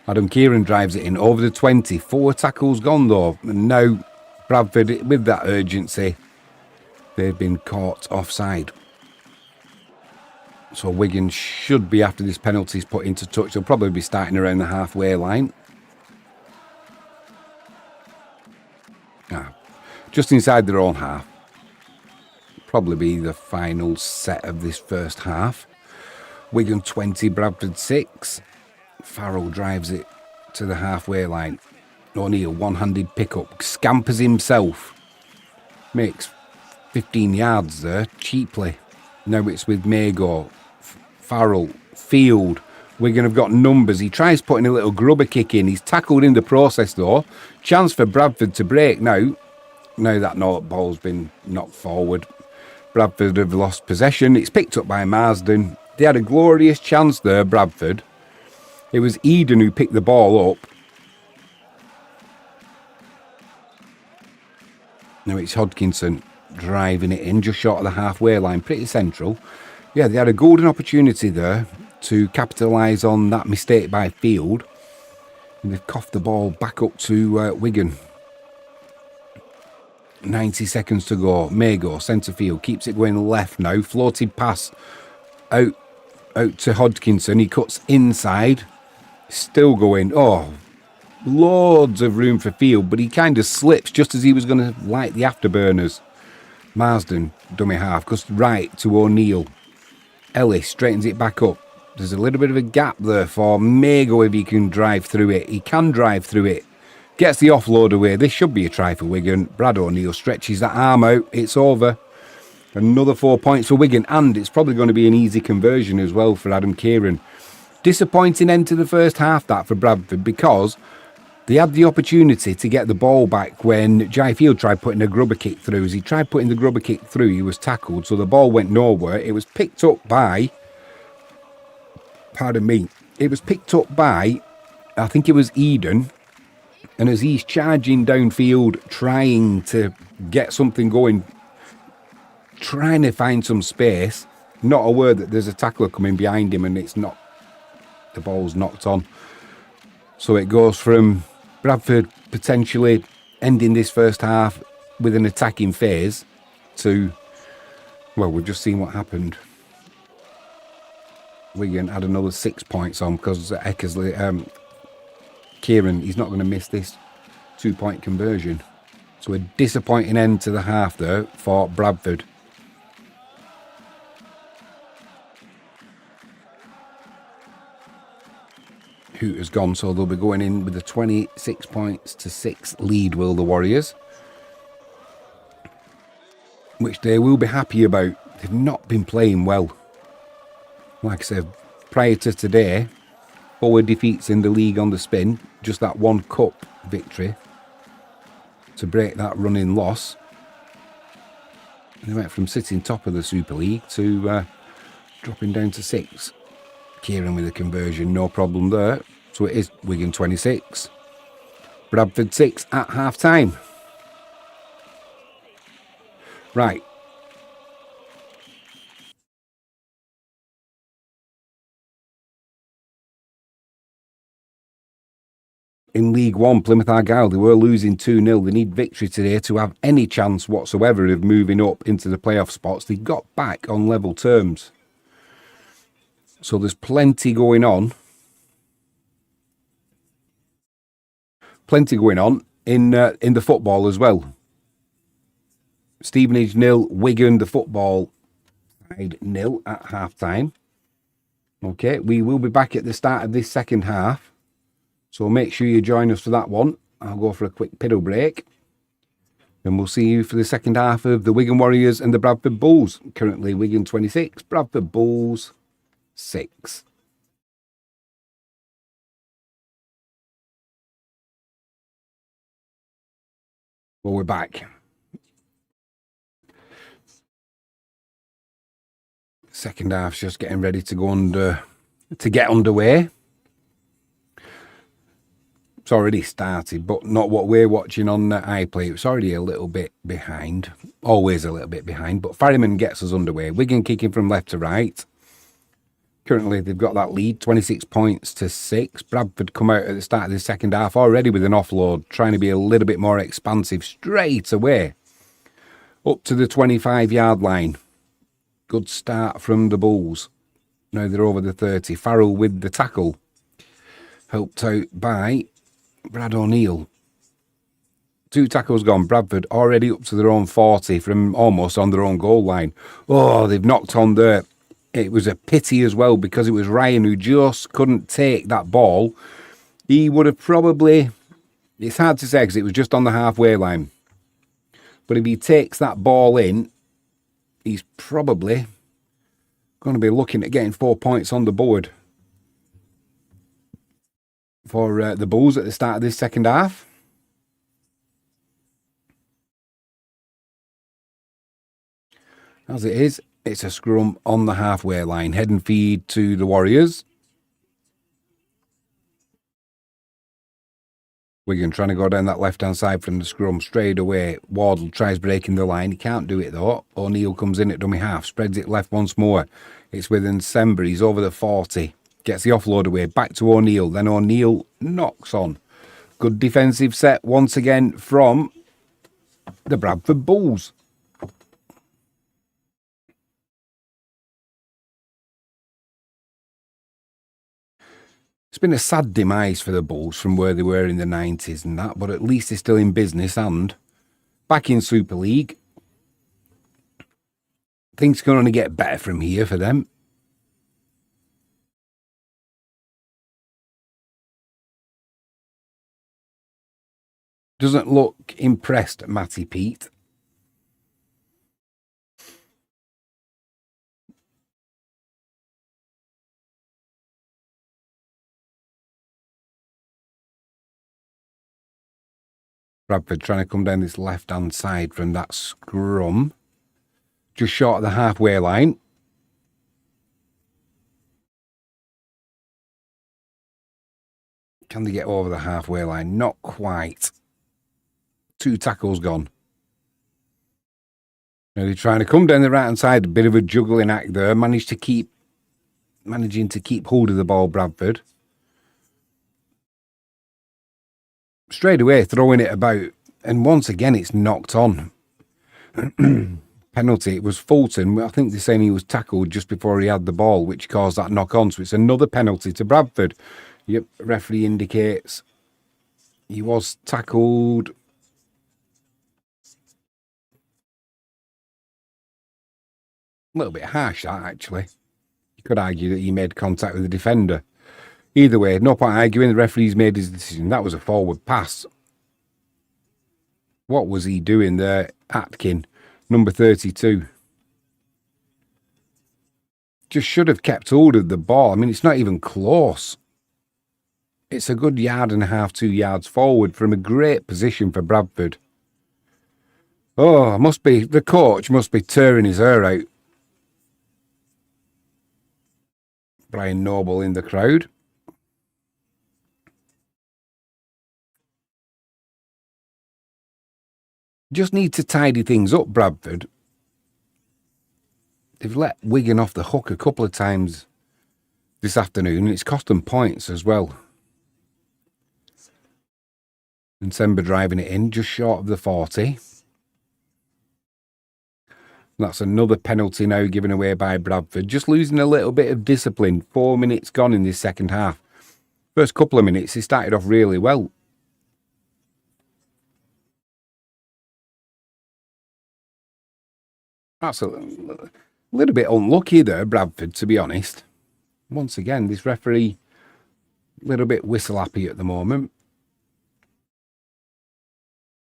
A: Adam Kieran drives it in over the 20. 4 tackles gone though. And now Bradford, with that urgency, they've been caught offside. So Wigan should be, after this penalty's put into touch, they'll probably be starting around the halfway line. Just inside their own half. Probably be the final set of this first half. Wigan 20, Bradford 6. Farrell drives it to the halfway line. O'Neill, one-handed pickup. Scampers himself. Makes 15 yards there, cheaply. Now it's with Mago. Farrell, Field. Wigan have got numbers. He tries putting a little grubber kick in. He's tackled in the process though. Chance for Bradford to break now. Now that ball's been knocked forward. Bradford have lost possession. It's picked up by Marsden. They had a glorious chance there, Bradford. It was Eden who picked the ball up. Now it's Hodkinson driving it in just short of the halfway line. Pretty central. Yeah, they had a golden opportunity there to capitalise on that mistake by Field. And they've coughed the ball back up to Wigan. 90 seconds to go. Mago, centre field, keeps it going left now. Floated pass out to Hodkinson. He cuts inside. Still going. Oh, loads of room for Field, but he kind of slips just as he was going to light the afterburners. Marsden, dummy half, goes right to O'Neill. Ellis straightens it back up. There's a little bit of a gap there for Mago if he can drive through it. He can drive through it. Gets the offload away. This should be a try for Wigan. Brad O'Neill stretches that arm out. It's over. Another 4 points for Wigan. And it's probably going to be an easy conversion as well for Adam Kieran. Disappointing end to the first half, that, for Bradford, because they had the opportunity to get the ball back when Jai Field tried putting a grubber kick through. As he tried putting the grubber kick through, he was tackled. So the ball went nowhere. It was picked up by... Pardon me. It was picked up by, I think it was Eden. And as he's charging downfield, trying to get something going, trying to find some space, not aware that there's a tackler coming behind him and it's not, the ball's knocked on. So it goes from Bradford potentially ending this first half with an attacking phase to, well, we've just seen what happened. Wigan had another 6 points on because Eckersley, Kieran, he's not going to miss this 2-point conversion. So a disappointing end to the half there for Bradford. Hoot has gone, so they'll be going in with a 26 points to 6 lead, will the Warriors, which they will be happy about. They've not been playing well. Like I said, prior to today, 4 defeats in the league on the spin, just that one cup victory to break that running loss. They went from sitting top of the Super League to dropping down to 6. Kieran with the conversion, no problem there. So it is Wigan 26, Bradford 6 at half time. Right. In League One, Plymouth Argyle, they were losing 2-0. They need victory today to have any chance whatsoever of moving up into the playoff spots. They got back on level terms. So there's plenty going on. Plenty going on in the football as well. Stevenage 0, Wigan, the football side 0 at half time. Okay, we will be back at the start of this second half. So make sure you join us for that one. I'll go for a quick piddle break. And we'll see you for the second half of the Wigan Warriors and the Bradford Bulls. Currently Wigan 26, Bradford Bulls 6. Well, we're back. Second half's just getting ready to go get underway. It's already started, but not what we're watching on iPlay. It's already a little bit behind. Always a little bit behind, but Ferryman gets us underway. Wigan kicking from left to right. Currently, they've got that lead, 26 points to 6. Bradford come out at the start of the second half already with an offload, trying to be a little bit more expansive straight away. Up to the 25-yard line. Good start from the Bulls. Now they're over the 30. Farrell with the tackle. Helped out by Brad O'Neill. 2 tackles gone. Bradford already up to their own 40 from almost on their own goal line. Oh, they've knocked on there. It was a pity as well because it was Ryan who just couldn't take that ball. He would have probably... It's hard to say because it was just on the halfway line. But if he takes that ball in, he's probably going to be looking at getting 4 points on the board for the Bulls at the start of this second half. As it is, it's a scrum on the halfway line. Head and feed to the Warriors. Wigan trying to go down that left-hand side from the scrum straight away. Wardle tries breaking the line. He can't do it though. O'Neill comes in at dummy half. Spreads it left once more. It's with Nsember. He's over the 40. Gets the offload away. Back to O'Neill. Then O'Neill knocks on. Good defensive set once again from the Bradford Bulls. It's been a sad demise for the Bulls from where they were in the 90s and that, but at least they're still in business and back in Super League. Things can only get better from here for them. Doesn't look impressed, Matty Pete. Bradford trying to come down this left-hand side from that scrum. Just short of the halfway line. Can they get over the halfway line? Not quite. 2 tackles gone. Now they're trying to come down the right-hand side. A bit of a juggling act there. Managing to keep hold of the ball, Bradford. Straight away, throwing it about. And once again, it's knocked on. Penalty. It was Fulton. I think they're saying he was tackled just before he had the ball, which caused that knock on. So it's another penalty to Bradford. Yep, referee indicates he was tackled. A little bit harsh, that, actually. You could argue that he made contact with the defender. Either way, no point arguing. The referee's made his decision. That was a forward pass. What was he doing there? Atkin, number 32. Just should have kept hold of the ball. I mean, it's not even close. It's a good yard and a half, 2 yards forward from a great position for Bradford. Oh, the coach must be tearing his hair out. Brian Noble in the crowd. Just need to tidy things up, Bradford. They've let Wigan off the hook a couple of times this afternoon, and it's cost them points as well. And Sember driving it in, just short of the 40. That's another penalty now given away by Bradford. Just losing a little bit of discipline. 4 minutes gone in this second half. First couple of minutes, he started off really well. That's a little bit unlucky there, Bradford, to be honest. Once again, this referee, a little bit whistle happy at the moment.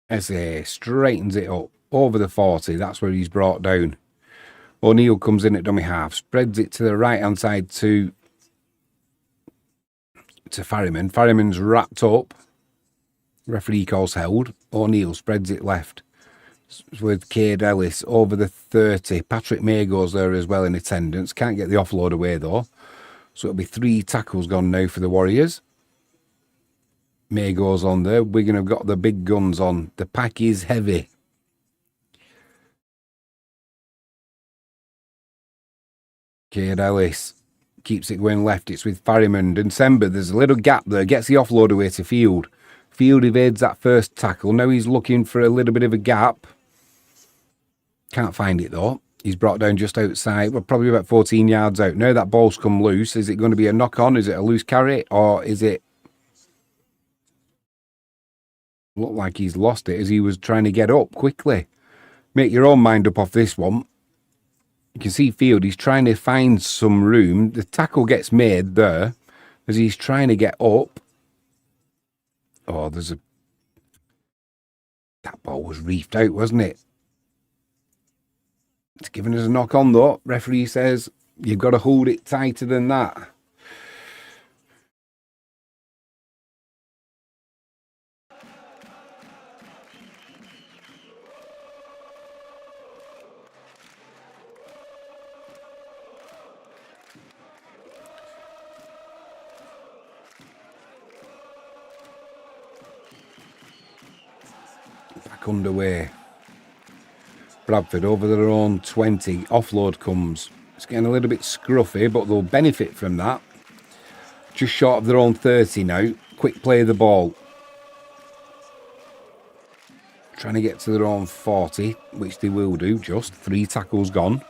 A: As he straightens it up over the 40, that's where he's brought down. O'Neill comes in at dummy half, spreads it to the right hand side to Farriman. Farriman's wrapped up. Referee calls held. O'Neill spreads it left with Cade Ellis over the 30. Patrick May goes there as well in attendance. Can't get the offload away though. So it'll be 3 tackles gone now for the Warriors. May goes on there. Wigan have got the big guns on. The pack is heavy. Cade Ellis keeps it going left. It's with Farriman and Sember. There's a little gap there. Gets the offload away to Field. Field evades that first tackle. Now he's looking for a little bit of a gap. Can't find it though. He's brought down just outside. We're probably about 14 yards out. Now that ball's come loose. Is it going to be a knock on? Is it a loose carry? Or is it... Look like he's lost it as he was trying to get up quickly. Make your own mind up off this one. You can see Field, he's trying to find some room. The tackle gets made there as he's trying to get up. Oh, that ball was reefed out, wasn't it? It's giving us a knock on though. Referee says you've got to hold it tighter than that. Back underway. Bradford over their own 20. Offload comes. It's getting a little bit scruffy, but they'll benefit from that. Just short of their own 30 now. Quick play of the ball. Trying to get to their own 40, which they will do. Just 3 tackles gone.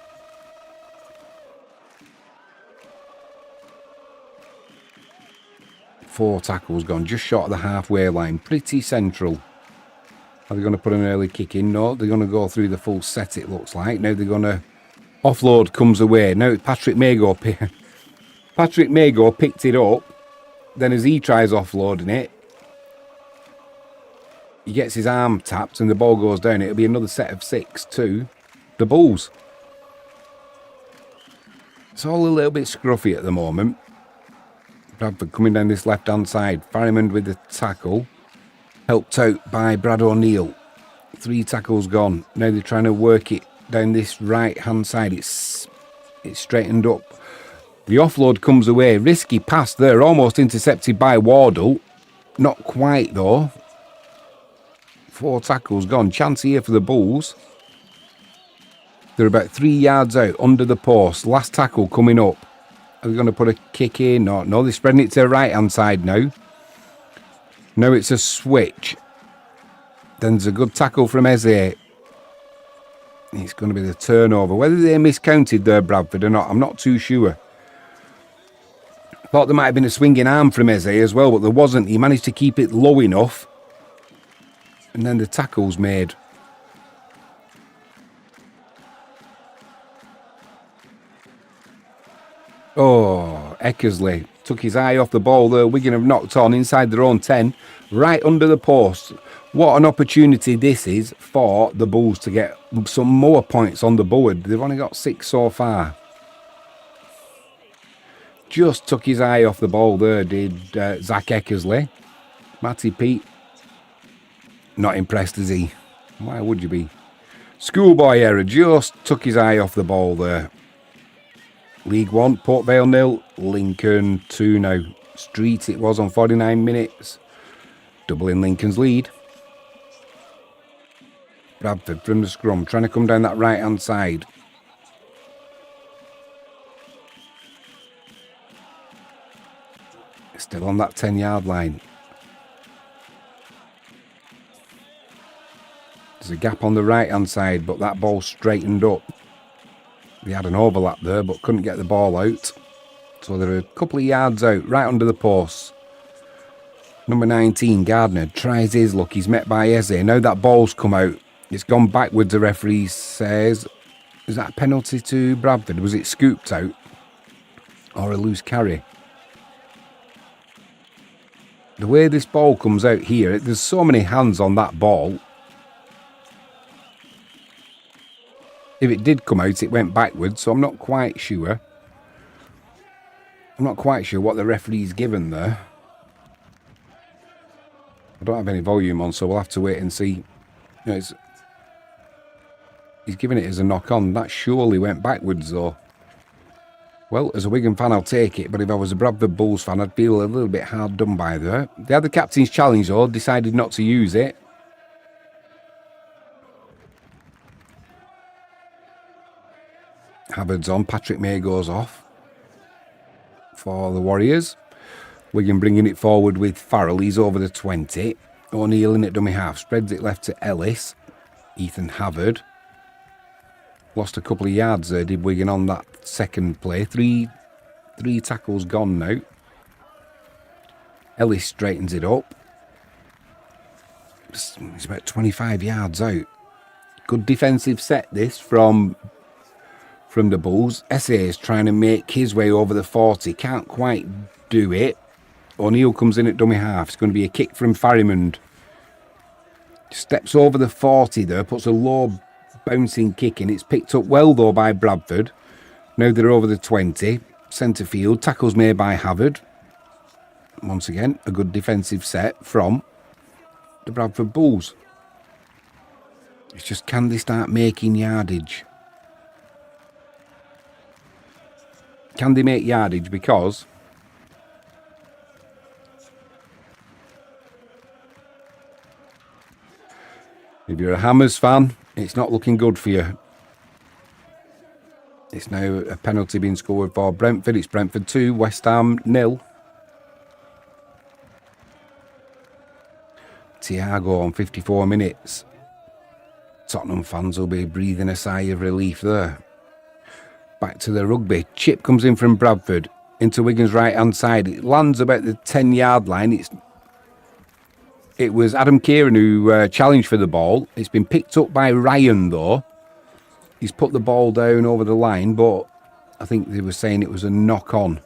A: Four tackles gone. Just short of the halfway line. Pretty central. Are they going to put an early kick in? No, they're going to go through the full set, it looks like. Now they're going to... Offload comes away. Now Patrick Mago. Patrick Mago picked it up. Then as he tries offloading it, he gets his arm tapped and the ball goes down. It'll be another set of 6 to the Bulls. It's all a little bit scruffy at the moment. Bradford coming down this left-hand side. Farriman with the tackle. Helped out by Brad O'Neill. 3 tackles gone. Now they're trying to work it down this right-hand side. It's straightened up. The offload comes away. Risky pass there. Almost intercepted by Wardle. Not quite, though. 4 tackles gone. Chance here for the Bulls. They're about 3 yards out under the post. Last tackle coming up. Are they going to put a kick in? No, they're spreading it to the right-hand side now. Now it's a switch. Then there's a good tackle from Eze. It's going to be the turnover. Whether they miscounted there, Bradford, or not, I'm not too sure. Thought there might have been a swinging arm from Eze as well, but there wasn't. He managed to keep it low enough. And then the tackle's made. Oh, Eckersley took his eye off the ball there. Wigan have knocked on inside their own 10, right under the post. What an opportunity this is for the Bulls to get some more points on the board. They've only got 6 so far. Just took his eye off the ball there, did Zach Eckersley. Matty Pete, not impressed, is he? Why would you be? Schoolboy error, just took his eye off the ball there. League 1, Port Vale 0, Lincoln 2 now. Street it was on 49 minutes. Doubling Lincoln's lead. Bradford from the scrum, trying to come down that right-hand side. Still on that 10-yard line. There's a gap on the right-hand side, but that ball straightened up. They had an overlap there, but couldn't get the ball out. So they're a couple of yards out, right under the post. Number 19, Gardner, tries his luck. He's met by Eze. Now that ball's come out. It's gone backwards, the referee says. Is that a penalty to Bradford? Was it scooped out? Or a loose carry? The way this ball comes out here, there's so many hands on that ball. If it did come out, it went backwards, so I'm not quite sure. I'm not quite sure what the referee's given there. I don't have any volume on, so we'll have to wait and see. You know, he's giving it as a knock-on. That surely went backwards, though. Well, as a Wigan fan, I'll take it, but if I was a Bradford Bulls fan, I'd feel a little bit hard done by there. They had the captain's challenge, though, decided not to use it. Havard's on, Patrick May goes off for the Warriors. Wigan bringing it forward with Farrell, he's over the 20. O'Neill in at dummy half, spreads it left to Ellis. Ethan Havard. Lost a couple of yards there, did Wigan, on that second play. Three tackles gone now. Ellis straightens it up. He's about 25 yards out. Good defensive set this from the Bulls. SA is trying to make his way over the 40. Can't quite do it. O'Neill comes in at dummy half. It's going to be a kick from Farrimond. Steps over the 40 there. Puts a low bouncing kick in. It's picked up well though by Bradford. Now they're over the 20. Centre field. Tackles made by Havard. Once again, a good defensive set from the Bradford Bulls. It's just, can they start making yardage? Can they make yardage? Because if you're a Hammers fan, it's not looking good for you. It's now a penalty being scored for Brentford. It's Brentford 2, West Ham 0. Thiago on 54 minutes. Tottenham fans will be breathing a sigh of relief there. Back to the rugby. Chip comes in from Bradford into Wigan's right-hand side. It lands about the 10-yard line. It was Adam Kieran who challenged for the ball. It's been picked up by Ryan, though. He's put the ball down over the line, but I think they were saying it was a knock-on.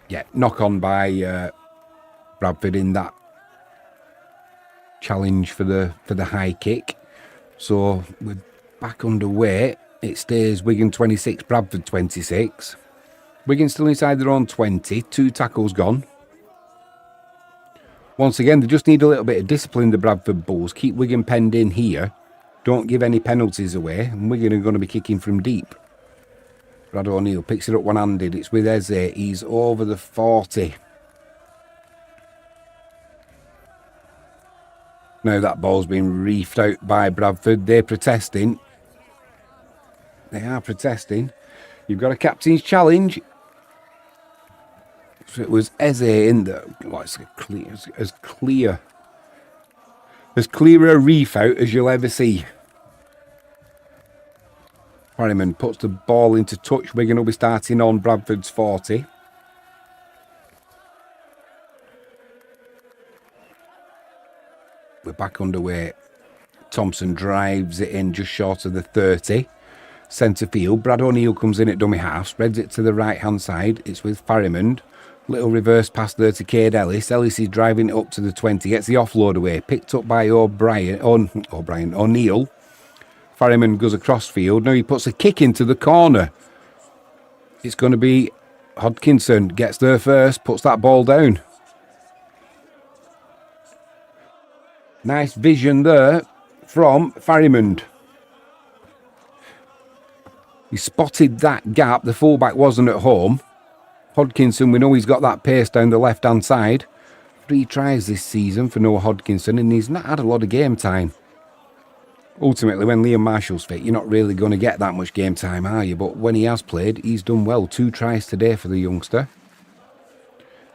A: Yeah, knock-on by Bradford in that challenge for the high kick. So we're back underway. It stays Wigan 26, Bradford 26. Wigan still inside their own 20. 2 tackles gone. Once again, they just need a little bit of discipline, the Bradford Bulls. Keep Wigan penned in here. Don't give any penalties away. And Wigan are going to be kicking from deep. Brad O'Neill picks it up one-handed. It's with Eze. He's over the 40. Now that ball's been reefed out by Bradford. They're protesting. They are protesting. You've got a captain's challenge. So it was Eze in there. Well, it's as clear a reef out as you'll ever see. Harriman puts the ball into touch. Wigan will be starting on Bradford's 40. We're back underway. Thompson drives it in just short of the 30. Centre field, Brad O'Neill comes in at dummy half, spreads it to the right hand side. It's with Farrimond. Little reverse pass there to Cade Ellis. Ellis is driving it up to the 20, gets the offload away, picked up by O'Neill. Farrimond goes across field. Now he puts a kick into the corner. It's going to be Hodkinson, gets there first, puts that ball down. Nice vision there from Farrimond. He spotted that gap. The fullback wasn't at home. Hodkinson, we know he's got that pace down the left-hand side. 3 tries this season for Noah Hodkinson, and he's not had a lot of game time. Ultimately, when Liam Marshall's fit, you're not really going to get that much game time, are you? But when he has played, he's done well. 2 tries today for the youngster.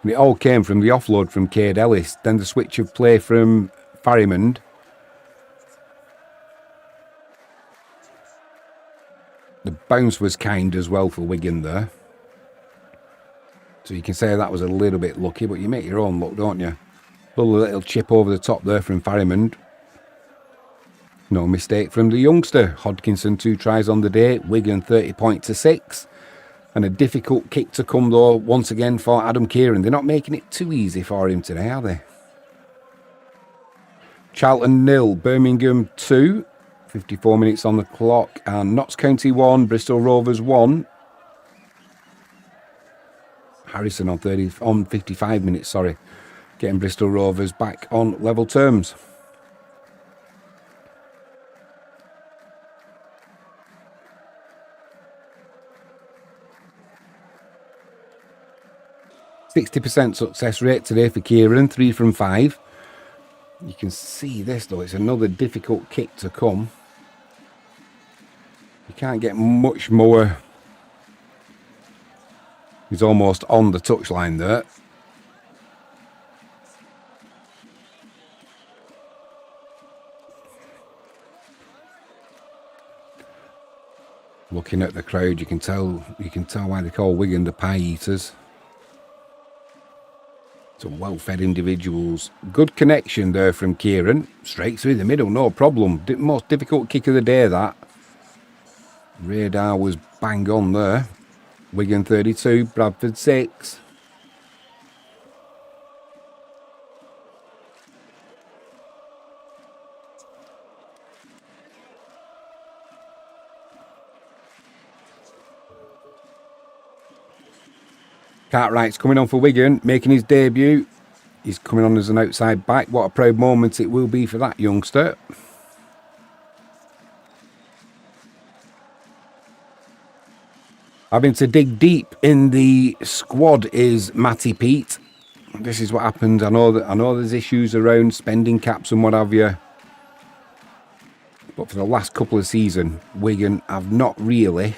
A: And it all came from the offload from Cade Ellis. Then the switch of play from Farrimond. The bounce was kind as well for Wigan there. So you can say that was a little bit lucky, but you make your own luck, don't you? Little chip over the top there from Farrimond. No mistake from the youngster. Hodkinson 2 tries on the day. Wigan 30 points to 6. And a difficult kick to come though once again for Adam Kieran. They're not making it too easy for him today, are they? Charlton 0, Birmingham 2. 54 minutes on the clock. And Notts County 1, Bristol Rovers 1. Harrison on 55 minutes, sorry. Getting Bristol Rovers back on level terms. %60 success rate today for Kieran, 3 from 5. You can see this though, it's another difficult kick to come. You can't get much more. He's almost on the touchline there. Looking at the crowd, you can tell why they call Wigan the pie eaters. Some well-fed individuals. Good connection there from Kieran. Straight through the middle, no problem. Most difficult kick of the day, that. Radar was bang on there. Wigan 32, Bradford 6. Cartwright's coming on for Wigan, making his debut. He's coming on as an outside back. What a proud moment it will be for that youngster. Having to dig deep in the squad is Matty Pete. This is what happens. I know there's issues around spending caps and what have you. But for the last couple of seasons, Wigan have not really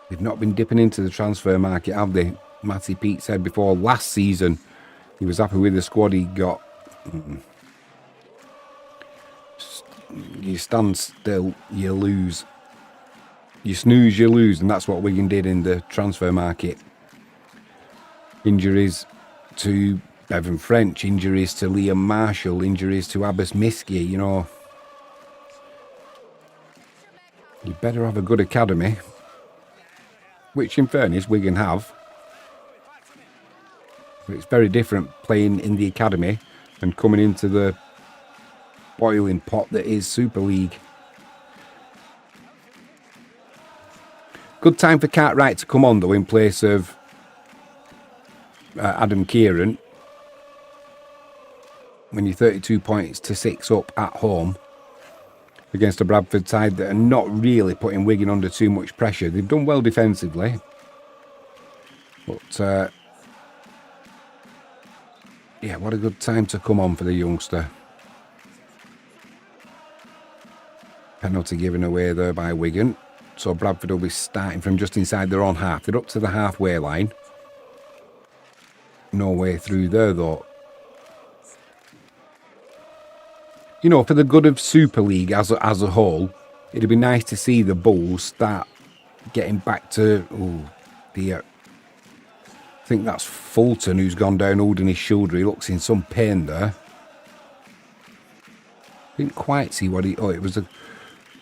A: they've not been dipping into the transfer market, have they? Matty Pete said before last season he was happy with the squad he got. You stand still, you lose. You snooze, you lose, and that's what Wigan did in the transfer market. Injuries to Bevan French, injuries to Liam Marshall, injuries to Abbas Miski, you know. You better have a good academy, which in fairness Wigan have. But it's very different playing in the academy and coming into the boiling pot that is Super League. Good time for Cartwright to come on though in place of Adam Kieran. When you're 32 points to 6 up at home against a Bradford side that are not really putting Wigan under too much pressure. They've done well defensively, but yeah, what a good time to come on for the youngster. Penalty given away there by Wigan. So Bradford will be starting from just inside their own half. They're up to the halfway line. No way through there though. You know, for the good of Super League as a whole, it'd be nice to see the Bulls start getting back to... Oh, dear. I think that's Fulton who's gone down holding his shoulder. He looks in some pain there. Didn't quite see what he... Oh, it was a...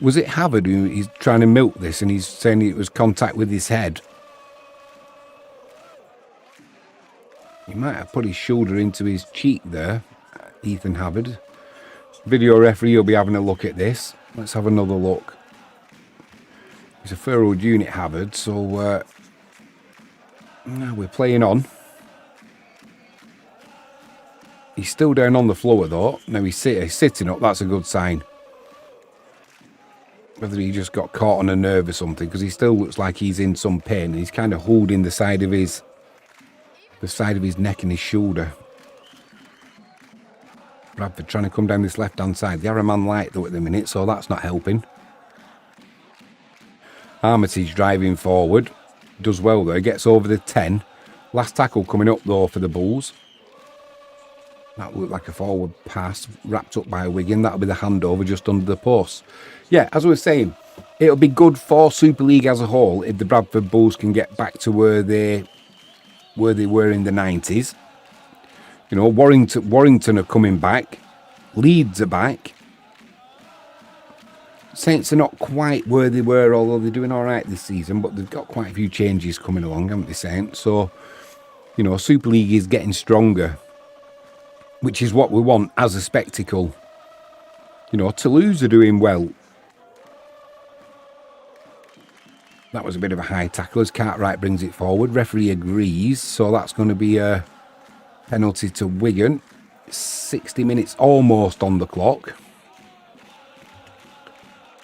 A: Was it Havard who he's trying to milk this and he's saying it was contact with his head? He might have put his shoulder into his cheek there, Ethan Havard. Video referee will be having a look at this. Let's have another look. He's a furrowed unit, Havard, so now we're playing on. He's still down on the floor though. Now he's sitting up, that's a good sign. Whether he just got caught on a nerve or something, because he still looks like he's in some pain and he's kind of holding the side of his neck and his shoulder. Bradford trying to come down this left-hand side. They are a man light though at the minute, so that's not helping. Armitage driving forward. Does well though, gets over the 10. Last tackle coming up though for the Bulls. That looked like a forward pass, wrapped up by Wigan. That'll be the handover just under the post. Yeah, as I was saying, it'll be good for Super League as a whole if the Bradford Bulls can get back to where they were in the 90s. You know, Warrington are coming back. Leeds are back. Saints are not quite where they were, although they're doing all right this season, but they've got quite a few changes coming along, haven't they, Saints? So, you know, Super League is getting stronger, which is what we want as a spectacle. You know, Toulouse are doing well. That was a bit of a high tackle as Cartwright brings it forward. Referee agrees, so that's going to be a penalty to Wigan. 60 minutes almost on the clock.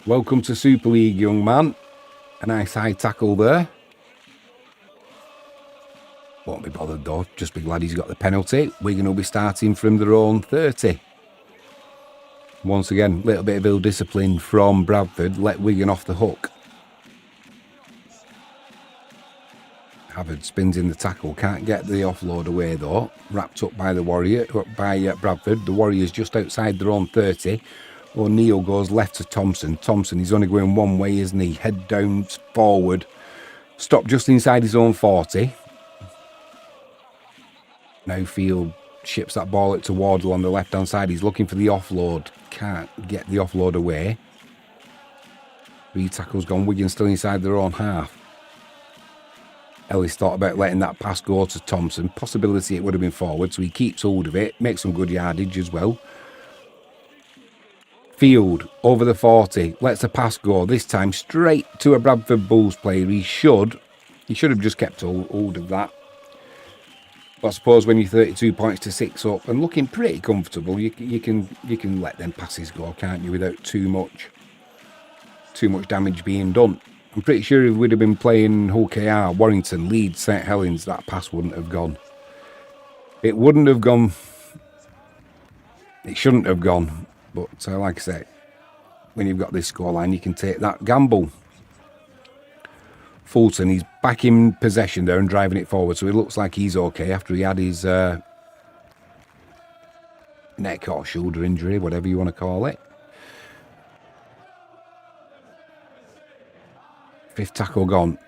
A: Welcome to Super League, young man. A nice high tackle there. Won't be bothered though, just be glad he's got the penalty. Wigan will be starting from their own 30. Once again, a little bit of ill discipline from Bradford. Let Wigan off the hook. Havard spins in the tackle, can't get the offload away though. Wrapped up by Bradford. The Warriors just outside their own 30. O'Neill goes left to Thompson. Thompson, he's only going one way, isn't he? Head down forward. Stop just inside his own 40. Now Field ships that ball out to Wardle on the left hand side. He's looking for the offload. Can't get the offload away. 3 tackles gone. Wigan still inside their own half. Ellis thought about letting that pass go to Thompson. Possibility it would have been forward, so he keeps hold of it. Makes some good yardage as well. Field over the 40. Lets the pass go. This time straight to a Bradford Bulls player. He should have just kept hold of that. But I suppose when you're 32 points to 6 up and looking pretty comfortable, you can let them passes go, can't you, without too much damage being done. I'm pretty sure if we'd have been playing OKR, Warrington, Leeds, St Helens, that pass wouldn't have gone. It wouldn't have gone. It shouldn't have gone. But like I said, when you've got this scoreline, you can take that gamble. Fulton, he's back in possession there and driving it forward, so it looks like he's okay after he had his neck or shoulder injury, whatever you want to call it. 5th tackle gone.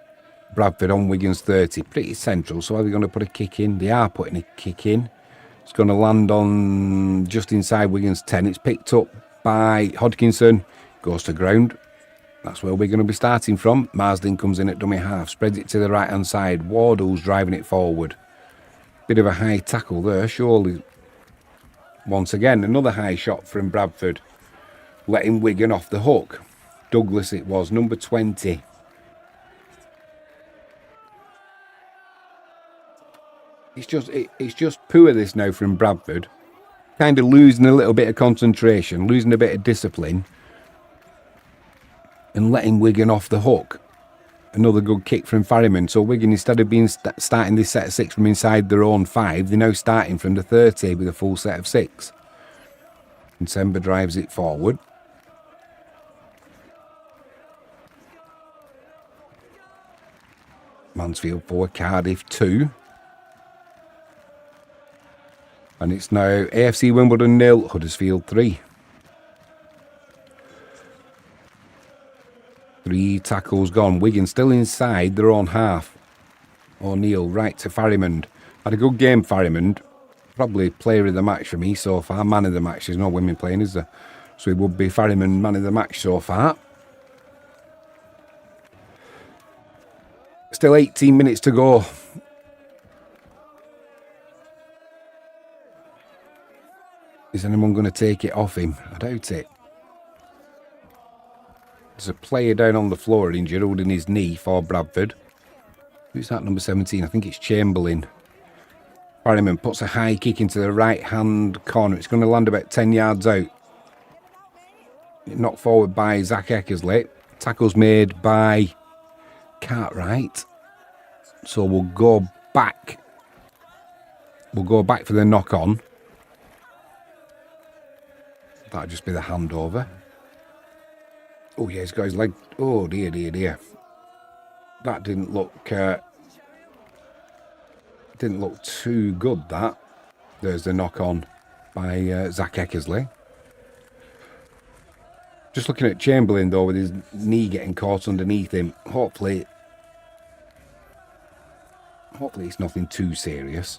A: Bradford on Wigan's 30. Pretty central, so are they going to put a kick in? They are putting a kick in. It's going to land on just inside Wigan's 10. It's picked up by Hodkinson. Goes to ground. That's where we're going to be starting from. Marsden comes in at dummy half. Spreads it to the right-hand side. Wardle's driving it forward. Bit of a high tackle there, surely. Once again, another high shot from Bradford. Letting Wigan off the hook. Douglas it was, number 20. It's just poor this now from Bradford. Kind of losing a little bit of concentration, losing a bit of discipline, and letting Wigan off the hook. Another good kick from Farriman. So Wigan, instead of being starting this set of 6 from inside their own 5, they're now starting from the 30 with a full set of 6. And Sember drives it forward. Mansfield 4, Cardiff 2. And it's now AFC Wimbledon 0, Huddersfield 3. 3 tackles gone. Wigan still inside their own half. O'Neill right to Farrimond. Had a good game, Farrimond. Probably player of the match for me so far. Man of the match. There's no women playing, is there? So he would be Ferryman man of the match so far. Still 18 minutes to go. Is anyone going to take it off him? I doubt it. There's a player down on the floor injured, holding his knee for Bradford. Who's that, number 17? I think it's Chamberlain. Ferryman puts a high kick into the right-hand corner. It's going to land about 10 yards out. Knocked forward by Zach Eckersley. Tackle's made by Cartwright. So we'll go back. We'll go back for the knock-on. That'll just be the handover. Oh, yeah, he's got his leg. Oh, dear, dear, dear. That didn't look too good, that. There's the knock-on by Zach Eckersley. Just looking at Chamberlain, though, with his knee getting caught underneath him. Hopefully it's nothing too serious.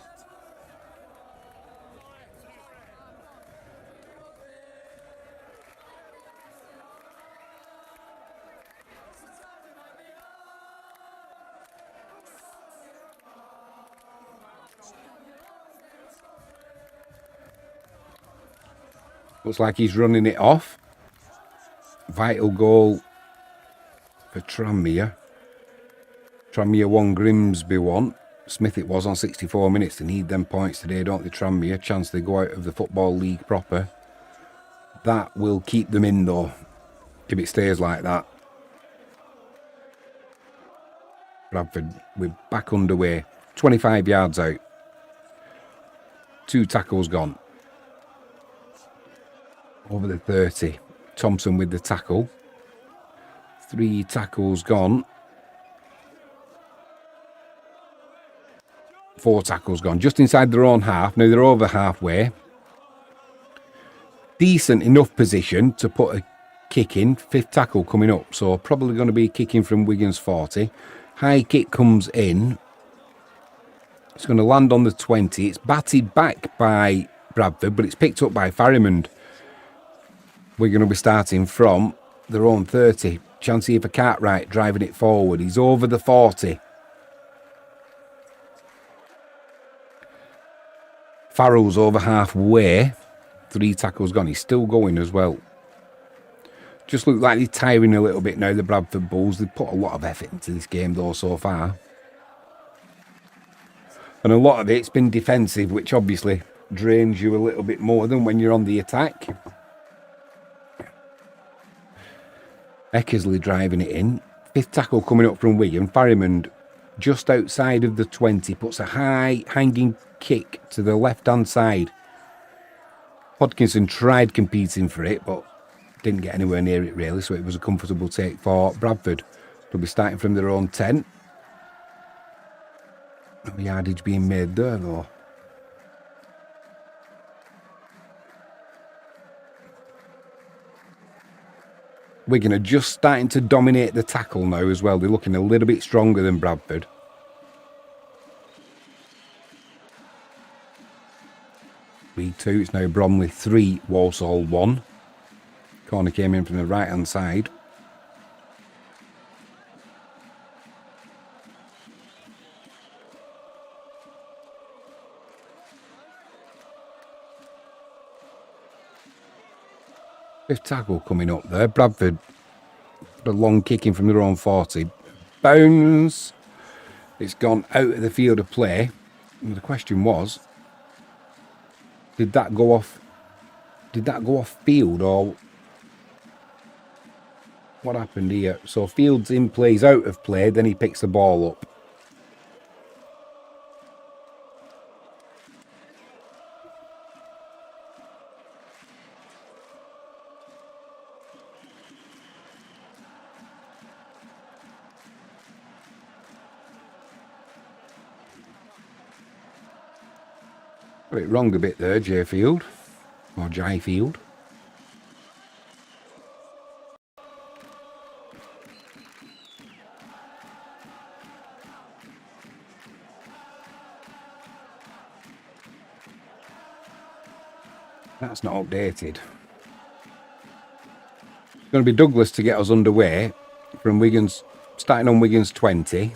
A: Looks like he's running it off. Vital goal for Tranmere. Tranmere 1, Grimsby 1. Smith it was on 64 minutes. They need them points today, don't they, Tranmere? Chance they go out of the Football League proper. That will keep them in, though, if it stays like that. Bradford, we're back underway. 25 yards out. 2 tackles gone. Over the 30. Thompson with the tackle. 3 tackles gone. 4 tackles gone. Just inside their own half. Now they're over halfway. Decent enough position to put a kick in. 5th tackle coming up. So probably going to be kicking from Wigan's 40. High kick comes in. It's going to land on the 20. It's batted back by Bradford, but it's picked up by Ferryman. We're going to be starting from their own 30. Chance here for Cartwright driving it forward. He's over the 40. Farrell's over halfway. 3 tackles gone. He's still going as well. Just look like they're tiring a little bit now, the Bradford Bulls. They've put a lot of effort into this game, though, so far. And a lot of it's been defensive, which obviously drains you a little bit more than when you're on the attack. Eckersley driving it in. 5th tackle coming up from Wigan. Ferryman just outside of the 20. Puts a high hanging kick to the left-hand side. Hodkinson tried competing for it, but didn't get anywhere near it, really. So it was a comfortable take for Bradford. They'll be starting from their own 10. No yardage being made there, though. Wigan are just starting to dominate the tackle now as well. They're looking a little bit stronger than Bradford. League 2, it's now Bromley 3, Walsall 1. Corner came in from the right-hand side. Fifth tackle coming up there. Bradford, a long kick in from their own 40. Bounce. It's gone out of the field of play. And the question was, did that go off field, or what happened here? So Fields in plays out of play, then he picks the ball up. Got it wrong a bit there, J Field, or Jai Field. That's not updated. going to be Douglas to get us underway from Wigan's, starting on Wigan's 20.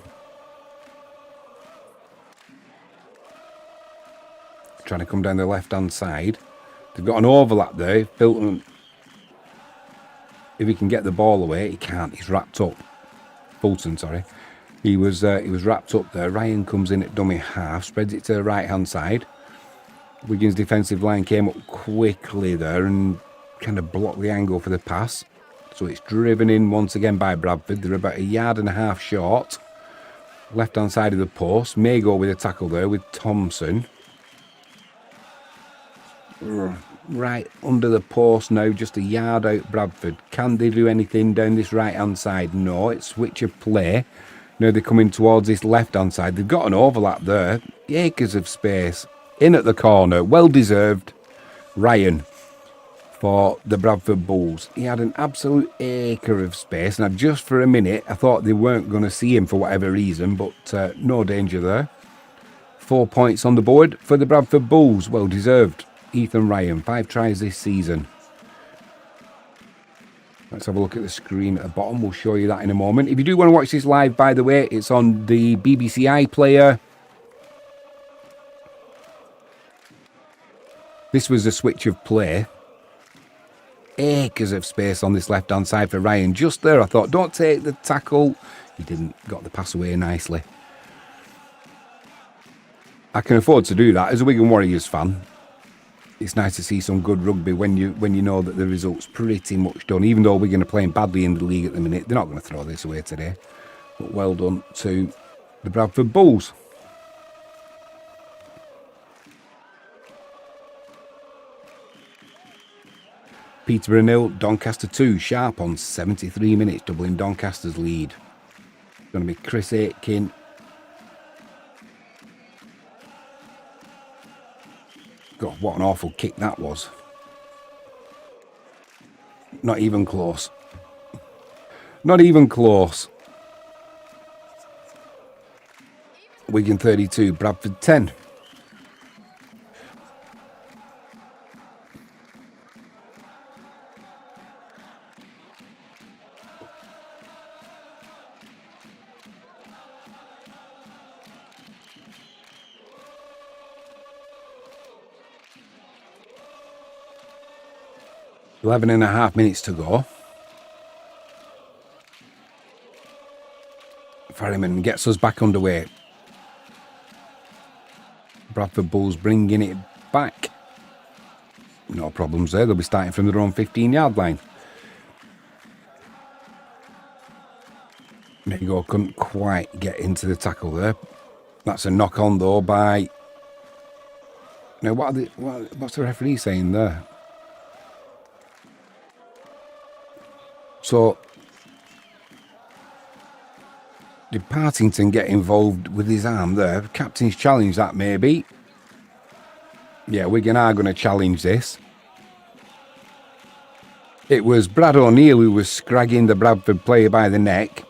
A: Trying to come down the left-hand side. They've got an overlap there. Filton, if he can get the ball away, he can't. He's wrapped up. Fulton, sorry. He was wrapped up there. Ryan comes in at dummy half, spreads it to the right-hand side. Wigan's defensive line came up quickly there and kind of blocked the angle for the pass. So it's driven in once again by Bradford. They're about 1.5 yards short. Left-hand side of the post. May go with a tackle there with Thompson. Right under the post now, just a yard out Bradford. Can they do anything down this right-hand side? No, it's switch of play. Now they're coming towards this left-hand side. They've got an overlap there. Acres of space. In at the corner. Well-deserved. Ryan for the Bradford Bulls. He had an absolute acre of space. Now, just for a minute, I thought they weren't going to see him for whatever reason, but no danger there. 4 points on the board for the Bradford Bulls. Well-deserved. Ethan Ryan, 5 tries this season. Let's have a look at the screen at the bottom. We'll show you that in a moment. If you do want to watch this live, by the way, it's on the BBC iPlayer. This was a switch of play. Acres of space on this left-hand side for Ryan. Just there, I thought, don't take the tackle. He didn't. Got the pass away nicely. I can afford to do that as a Wigan Warriors fan. It's nice to see some good rugby when you know that the result's pretty much done. Even though we're going to play badly in the league at the minute, they're not going to throw this away today. But well done to the Bradford Bulls. Peterborough 0, Doncaster 2. Sharp on 73 minutes, doubling Doncaster's lead. It's going to be Chris Aitken. God, what an awful kick that was. Not even close. Not even close. Wigan 32, Bradford 10. Eleven and a half minutes to go. Ferryman gets us back underway. Bradford Bulls bringing it back. No problems there. They'll be starting from their own 15-yard line. There you go. Couldn't quite get into the tackle there. That's a knock on though by. Now what's the referee saying there? So, did Partington get involved with his arm there? Captain's challenge that maybe. Yeah, Wigan are going to challenge this. It was Brad O'Neill who was scragging the Bradford player by the neck.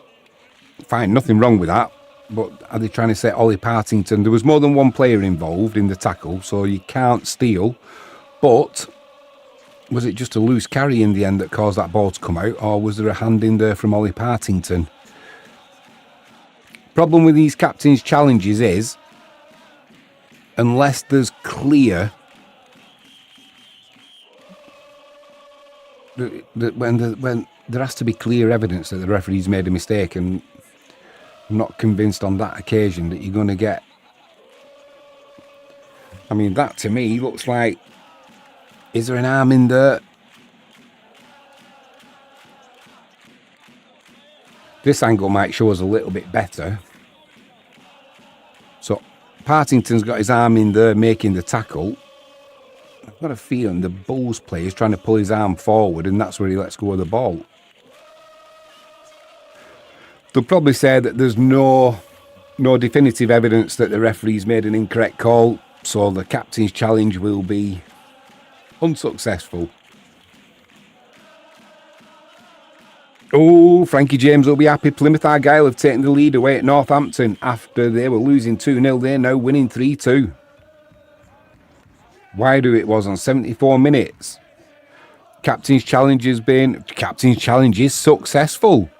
A: Fine, nothing wrong with that. But are they trying to say Ollie Partington? There was more than one player involved in the tackle, so you can't steal. But was it just a loose carry in the end that caused that ball to come out, or was there a hand in there from Ollie Partington? Problem with these captain's challenges is, unless there's clear when there has to be clear evidence that the referee's made a mistake, and I'm not convinced on that occasion that you're going to get. I mean, that to me looks like. Is there an arm in there? This angle might show us a little bit better. So Partington's got his arm in there making the tackle. I've got a feeling the Bulls player is trying to pull his arm forward, and that's where he lets go of the ball. They'll probably say that there's no definitive evidence that the referee's made an incorrect call, so the captain's challenge will be unsuccessful. Oh, Frankie James will be happy. Plymouth Argyle have taken the lead away at Northampton after they were losing 2-0. They're now winning 3-2. Wide it was on 74 minutes. Captain's challenge is successful.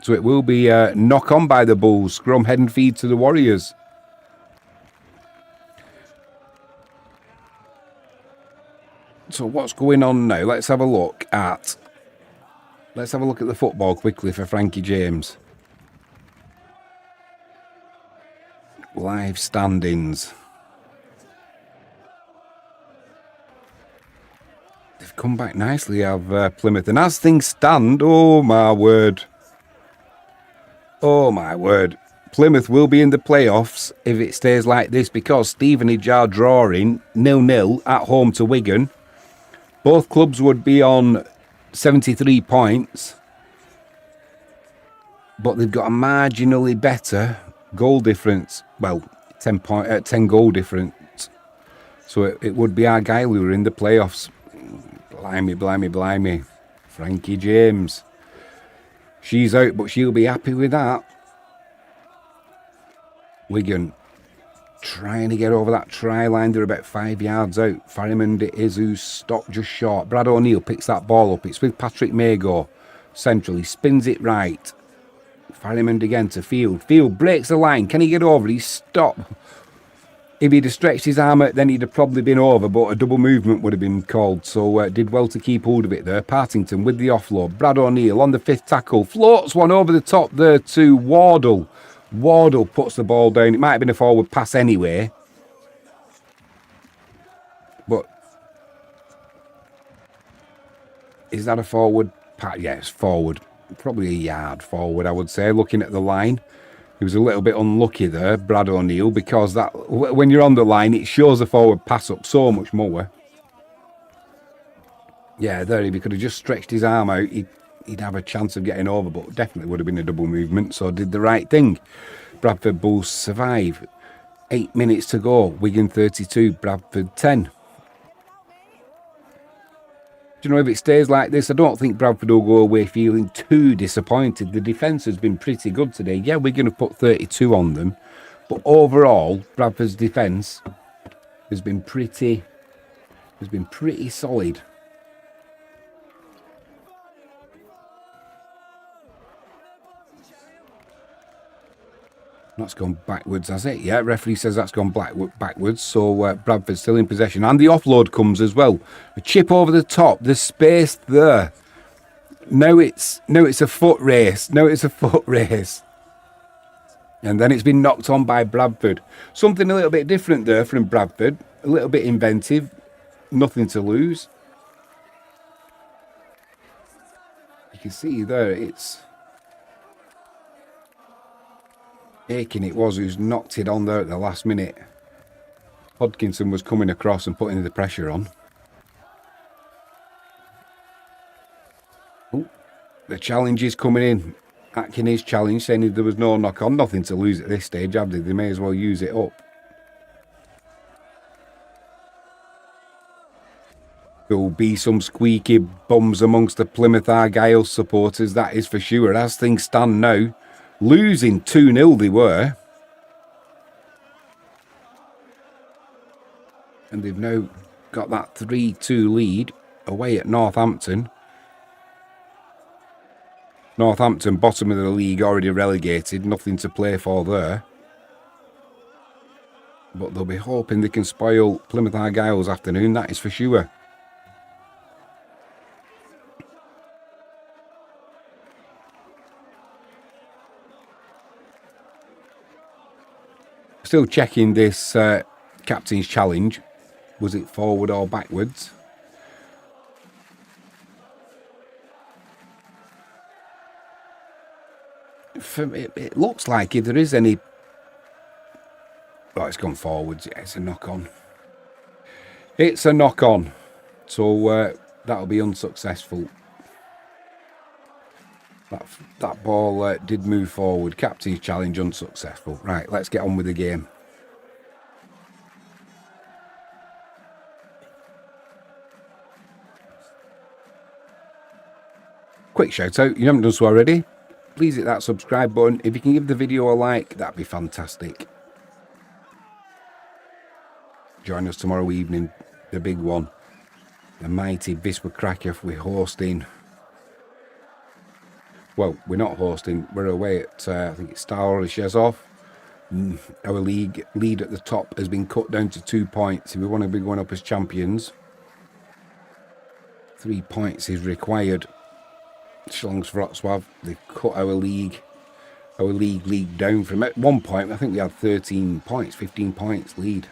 A: So it will be a knock on by the Bulls. Scrum, head and feed to the Warriors. So what's going on now? Let's have a look at the football quickly for Frankie James. Live standings. They've come back nicely, have Plymouth. And as things stand, oh my word. Oh my word. Plymouth will be in the playoffs if it stays like this, because Stevenage are drawing 0-0 at home to Wigan. Both clubs would be on 73 points, but they've got a marginally better goal difference. Well, 10 goal difference. So it would be Argyle who are in the playoffs. Blimey. Frankie James. She's out, but she'll be happy with that. Wigan trying to get over that try line. They're about 5 yards out. Farrimond it is who's stopped just short. Brad O'Neill picks that ball up. It's with Patrick Mago. Central. He spins it right. Farrimond again to Field. Field breaks the line. Can he get over? He's stopped. If he'd have stretched his arm out, then he'd have probably been over, but a double movement would have been called. So did well to keep hold of it there. Partington with the offload. Brad O'Neill on the 5th tackle. Floats one over the top there to Wardle. Wardle puts the ball down. It might have been a forward pass anyway. But is that a forward pass? Yeah, it's forward. Probably a yard forward, I would say, looking at the line. He was a little bit unlucky there, Brad O'Neill, because that when you're on the line, it shows the forward pass up so much more. Yeah, there, if he could have just stretched his arm out, he'd have a chance of getting over, but definitely would have been a double movement, so did the right thing. Bradford Bulls survive. 8 minutes to go. Wigan 32, Bradford 10. Do you know, if it stays like this, I don't think Bradford will go away feeling too disappointed. The defence has been pretty good today. Yeah, we're going to put 32 on them. But overall, Bradford's defence has been pretty solid. That's gone backwards, has it? Yeah, referee says that's gone backwards. So Bradford's still in possession. And the offload comes as well. A chip over the top. There's space there. Now it's a foot race. And then it's been knocked on by Bradford. Something a little bit different there from Bradford. A little bit inventive. Nothing to lose. You can see there it's Aiken it was who's knocked it on there at the last minute. Hodkinson was coming across and putting the pressure on. Oh, the challenge is coming in. Atkin's challenge saying there was no knock on. Nothing to lose at this stage, have they? They may as well use it up. There will be some squeaky bums amongst the Plymouth Argyle supporters, that is for sure. As things stand now, losing 2-0 they were. And they've now got that 3-2 lead away at Northampton. Northampton, bottom of the league, already relegated. Nothing to play for there. But they'll be hoping they can spoil Plymouth Argyle's afternoon, that is for sure. Still checking this captain's challenge. Was it forward or backwards? It looks like if there is any... Oh, it's gone forwards. Yeah, it's a knock-on. It's a knock-on. So that'll be unsuccessful. That ball did move forward. Captain's challenge unsuccessful. Right, let's get on with the game. Quick shout out, you haven't done so already. Please hit that subscribe button. If you can give the video a like, that'd be fantastic. Join us tomorrow evening, the big one. The mighty Wisła Kraków. We're hosting. Well, we're not hosting. We're away at, I think it's Stara Rzeszów. Our league lead at the top has been cut down to 2 points. If we want to be going up as champions, 3 points is required. Schlangs Wrocław, they cut our league down from at one point. I think we had 13 points, 15 points lead.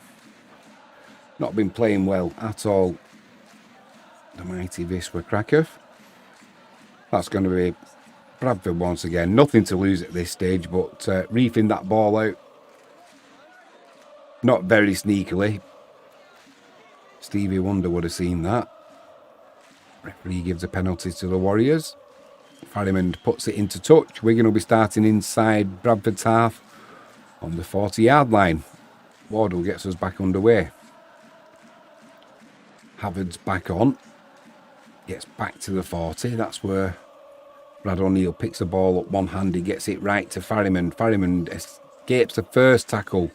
A: Not been playing well at all. The mighty Wisła Kraków. That's going to be Bradford once again. Nothing to lose at this stage, but reefing that ball out. Not very sneakily. Stevie Wonder would have seen that. Referee gives a penalty to the Warriors. Farrimond puts it into touch. Wigan will be starting inside Bradford's half on the 40-yard line. Wardle gets us back underway. Havard's back on. Gets back to the 40. That's where Brad O'Neill picks the ball up one-handed. Gets it right to Farrimond. Farrimond escapes the first tackle.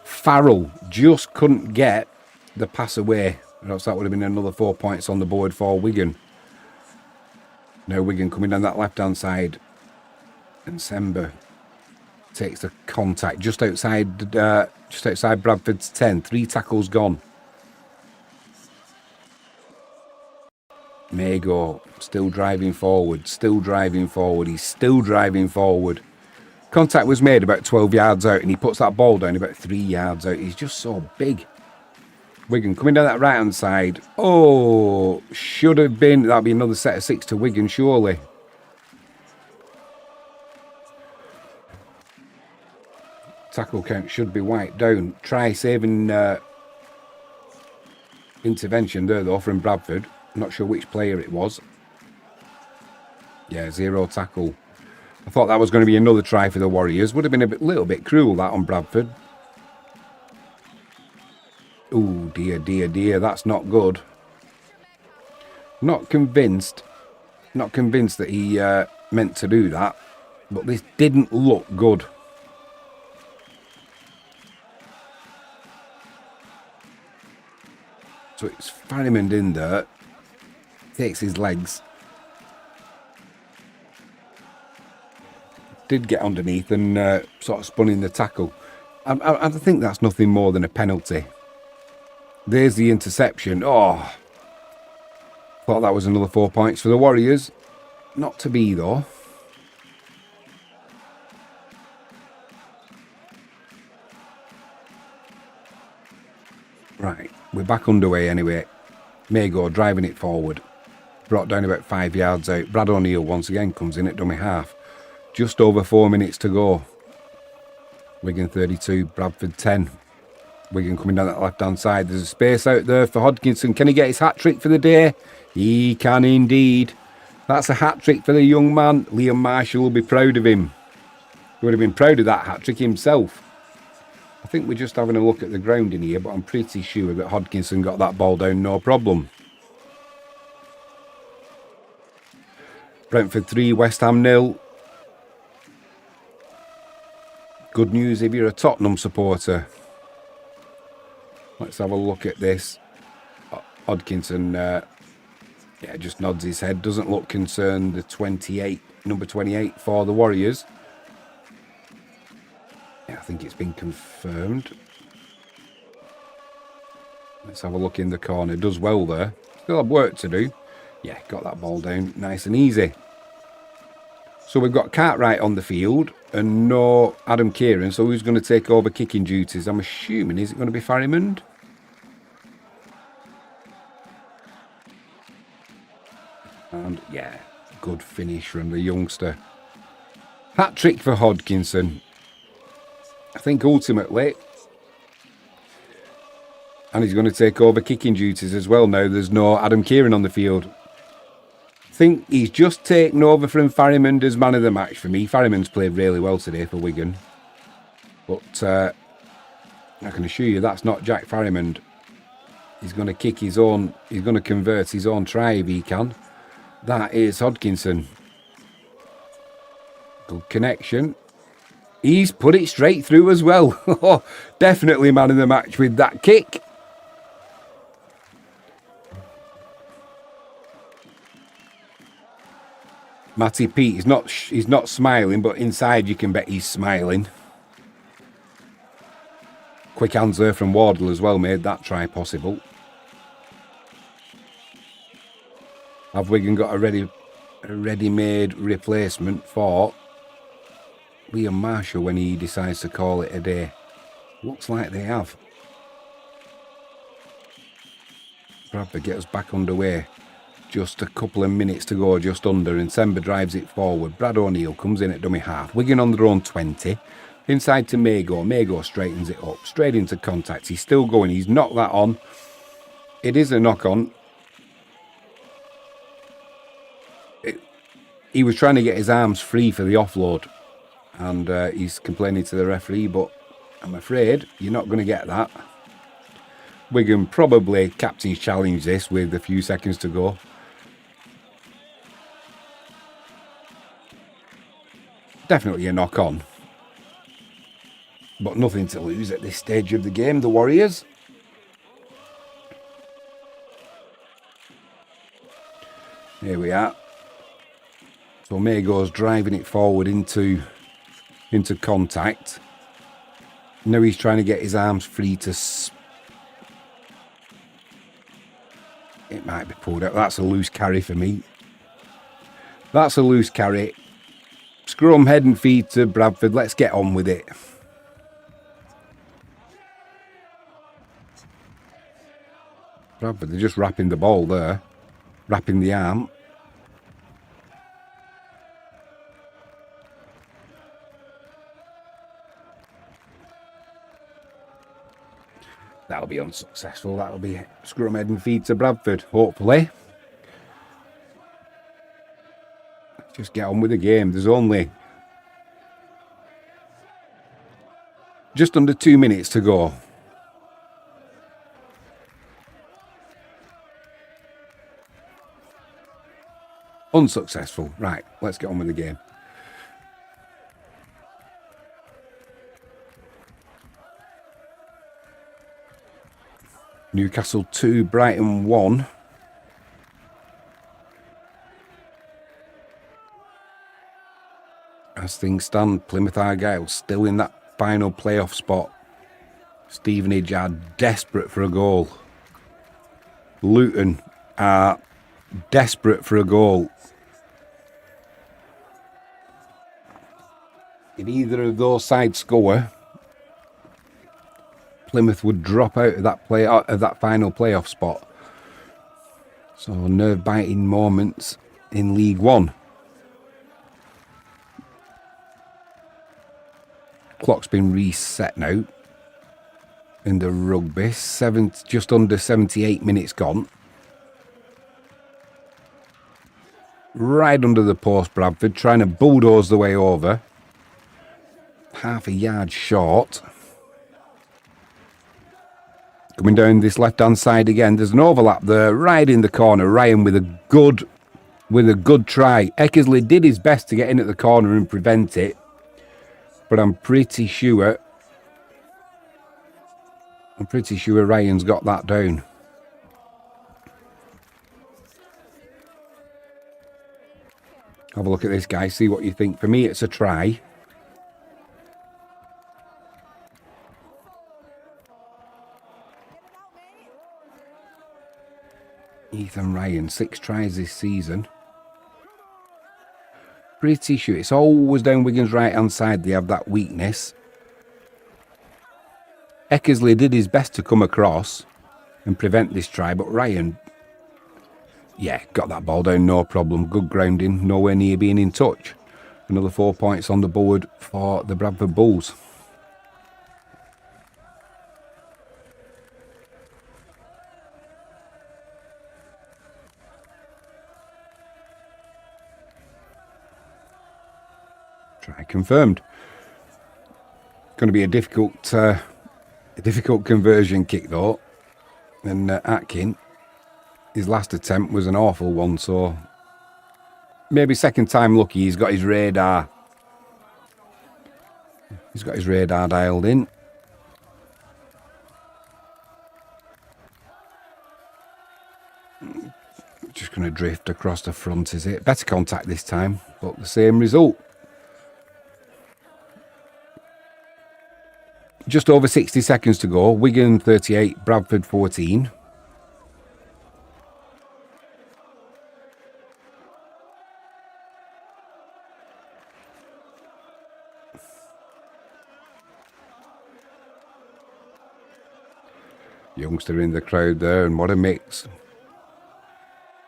A: Farrell just couldn't get the pass away. Or else that would have been another 4 points on the board for Wigan. Now Wigan coming down that left-hand side. And Sember takes the contact just outside Bradford's 10. 3 tackles gone. Mago still driving forward. He's still driving forward. Contact was made about 12 yards out and he puts that ball down about 3 yards out. He's just so big. Wigan coming down that right hand side. Oh, should have been. That'll be another set of 6 to Wigan, surely. Tackle count should be wiped down. Try saving intervention there though from Bradford. I'm not sure which player it was. Yeah, 0 tackle. I thought that was going to be another try for the Warriors. Would have been a little bit cruel that on Bradford. Oh dear, that's not good. Not convinced that he meant to do that, but this didn't look good. So it's Farrimond in there, takes his legs. Did get underneath and sort of spun in the tackle. I think that's nothing more than a penalty. There's the interception. Oh, thought that was another 4 points for the Warriors. Not to be though. Right, we're back underway anyway. Mago driving it forward. Brought down about 5 yards out. Brad O'Neill once again comes in at dummy half. Just over 4 minutes to go. Wigan 32, Bradford 10. Wigan coming down that left-hand side. There's a space out there for Hodkinson. Can he get his hat-trick for the day? He can indeed. That's a hat-trick for the young man. Liam Marshall will be proud of him. He would have been proud of that hat-trick himself. I think we're just having a look at the ground in here, but I'm pretty sure that Hodkinson got that ball down no problem. Brentford 3, West Ham 0. Good news if you're a Tottenham supporter. Let's have a look at this. Hodkinson, just nods his head. Doesn't look concerned. The number 28 for the Warriors. Yeah, I think it's been confirmed. Let's have a look in the corner. Does well there. Still have work to do. Yeah, got that ball down nice and easy. So we've got Cartwright on the field and no Adam Kieran. So who's going to take over kicking duties? I'm assuming, is it going to be Farrimond? And yeah, good finish from the youngster. Hat-trick for Hodkinson. I think ultimately, and he's going to take over kicking duties as well now. There's no Adam Kieran on the field. I think he's just taken over from Farrimond as man of the match for me. Farrimond's played really well today for Wigan. But I can assure you that's not Jack Farrimond. He's going to kick his own, he's going to convert his own try if he can. That is Hodkinson. Good connection. He's put it straight through as well. Definitely man of the match with that kick. Matty Pete, he's not smiling, but inside you can bet he's smiling. Quick hands there from Wardle as well, made that try possible. Have Wigan got a ready-made replacement for Liam Marshall when he decides to call it a day? Looks like they have. Bradford gets back underway. Just a couple of minutes to go, just under, and Sember drives it forward. Brad O'Neill comes in at dummy half. Wigan on their own 20. Inside to Mago. Mago straightens it up. Straight into contact. He's still going. He's knocked that on. It is a knock-on. He was trying to get his arms free for the offload. And he's complaining to the referee, but I'm afraid you're not going to get that. Wigan probably captain's challenge this with a few seconds to go. Definitely a knock-on. But nothing to lose at this stage of the game, the Warriors. Here we are. So Mago's driving it forward into contact. Now he's trying to get his arms free to... It might be pulled out. That's a loose carry for me. That's a loose carry. Scrum, head and feet to Bradford. Let's get on with it. Bradford, they're just wrapping the ball there. Wrapping the arm. That'll be unsuccessful. That'll be scrum, head and feet to Bradford, hopefully. Just get on with the game. There's only just under 2 minutes to go. Unsuccessful. Right, let's get on with the game. Newcastle 2, Brighton 1. As things stand, Plymouth Argyle still in that final playoff spot. Stevenage are desperate for a goal. Luton are desperate for a goal. If either of those sides score, Plymouth would drop out of that final playoff spot. So nerve-biting moments in League One. Clock's been reset now in the rugby. Just under 78 minutes gone. Right under the post, Bradford, trying to bulldoze the way over. Half a yard short. Coming down this left-hand side again. There's an overlap there, right in the corner. Ryan with a good try. Eckersley did his best to get in at the corner and prevent it. But I'm pretty sure Ryan's got that down. Have a look at this, guy. See what you think. For me, it's a try. Ethan Ryan, 6 tries this season. Pretty sure it's always down Wigan's right-hand side they have that weakness. Eckersley did his best to come across and prevent this try, but Ryan, yeah, got that ball down, no problem. Good grounding, nowhere near being in touch. Another 4 points on the board for the Bradford Bulls. Try confirmed. Going to be a difficult conversion kick though. And Atkin, his last attempt was an awful one, so maybe second time lucky. He's got his radar. He's got his radar dialed in. Just going to drift across the front, is it? Better contact this time, but the same result. Just over 60 seconds to go. Wigan 38, Bradford 14. Youngster in the crowd there, and what a mix.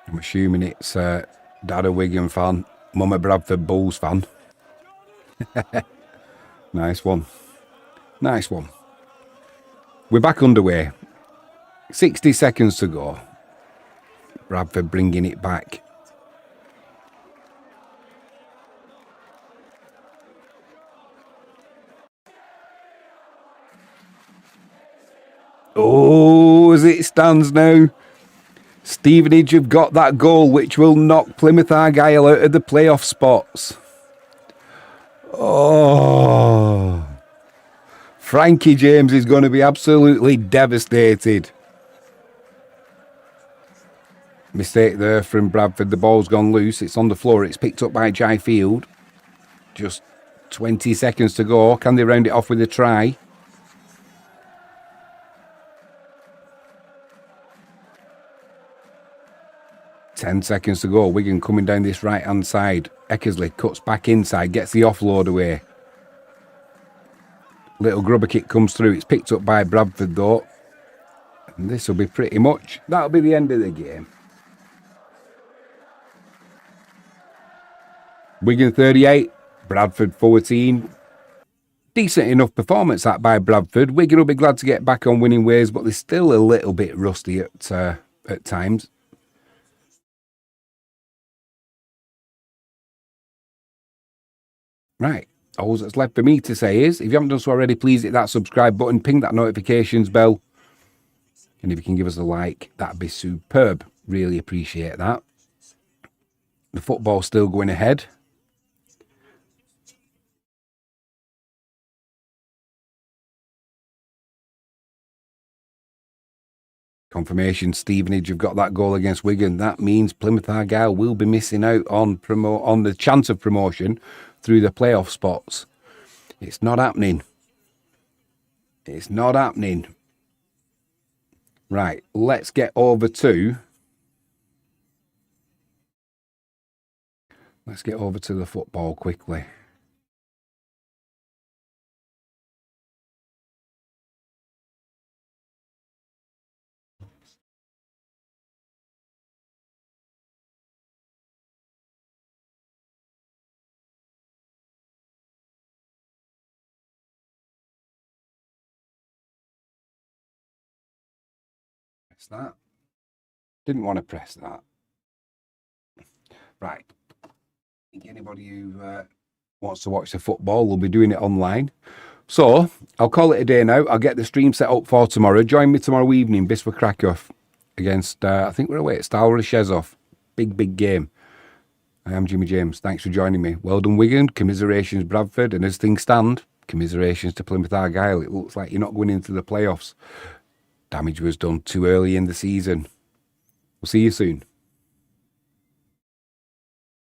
A: I'm assuming it's Dad a Wigan fan, Mum a Bradford Bulls fan. Nice one. Nice one. We're back underway. 60 seconds to go. Bradford bringing it back. Oh, as it stands now, Stevenage have got that goal which will knock Plymouth Argyle out of the playoff spots. Oh, Frankie James is going to be absolutely devastated. Mistake there from Bradford. The ball's gone loose. It's on the floor. It's picked up by Jai Field. Just 20 seconds to go. Can they round it off with a try? Ten seconds to go. Wigan coming down this right-hand side. Eckersley cuts back inside, gets the offload away. Little grubber kick comes through. It's picked up by Bradford though. And this will be pretty much, that'll be the end of the game. Wigan 38, Bradford 14. Decent enough performance that by Bradford. Wigan will be glad to get back on winning ways, but they're still a little bit rusty at times. Right, all that's left for me to say is, if you haven't done so already, please hit that subscribe button, ping that notifications bell, and if you can give us a like, that'd be superb. Really appreciate that. The football's still going ahead. Confirmation, Stevenage have got that goal against Wigan. That means Plymouth Argyle will be missing out on the chance of promotion through the playoff spots. It's not happening. It's not happening. Right, let's get over to... Let's get over to the football quickly. Press that. Didn't want to press that. Right. Anybody who wants to watch the football will be doing it online. So I'll call it a day now. I'll get the stream set up for tomorrow. Join me tomorrow evening, Biswa Krakow against, I think we're away at Stala Shezov. Big game. I am Jimmy James. Thanks for joining me. Well done, Wigan. Commiserations, Bradford. And as things stand, commiserations to Plymouth Argyle. It looks like you're not going into the playoffs. Damage was done too early in the season. We'll see you soon.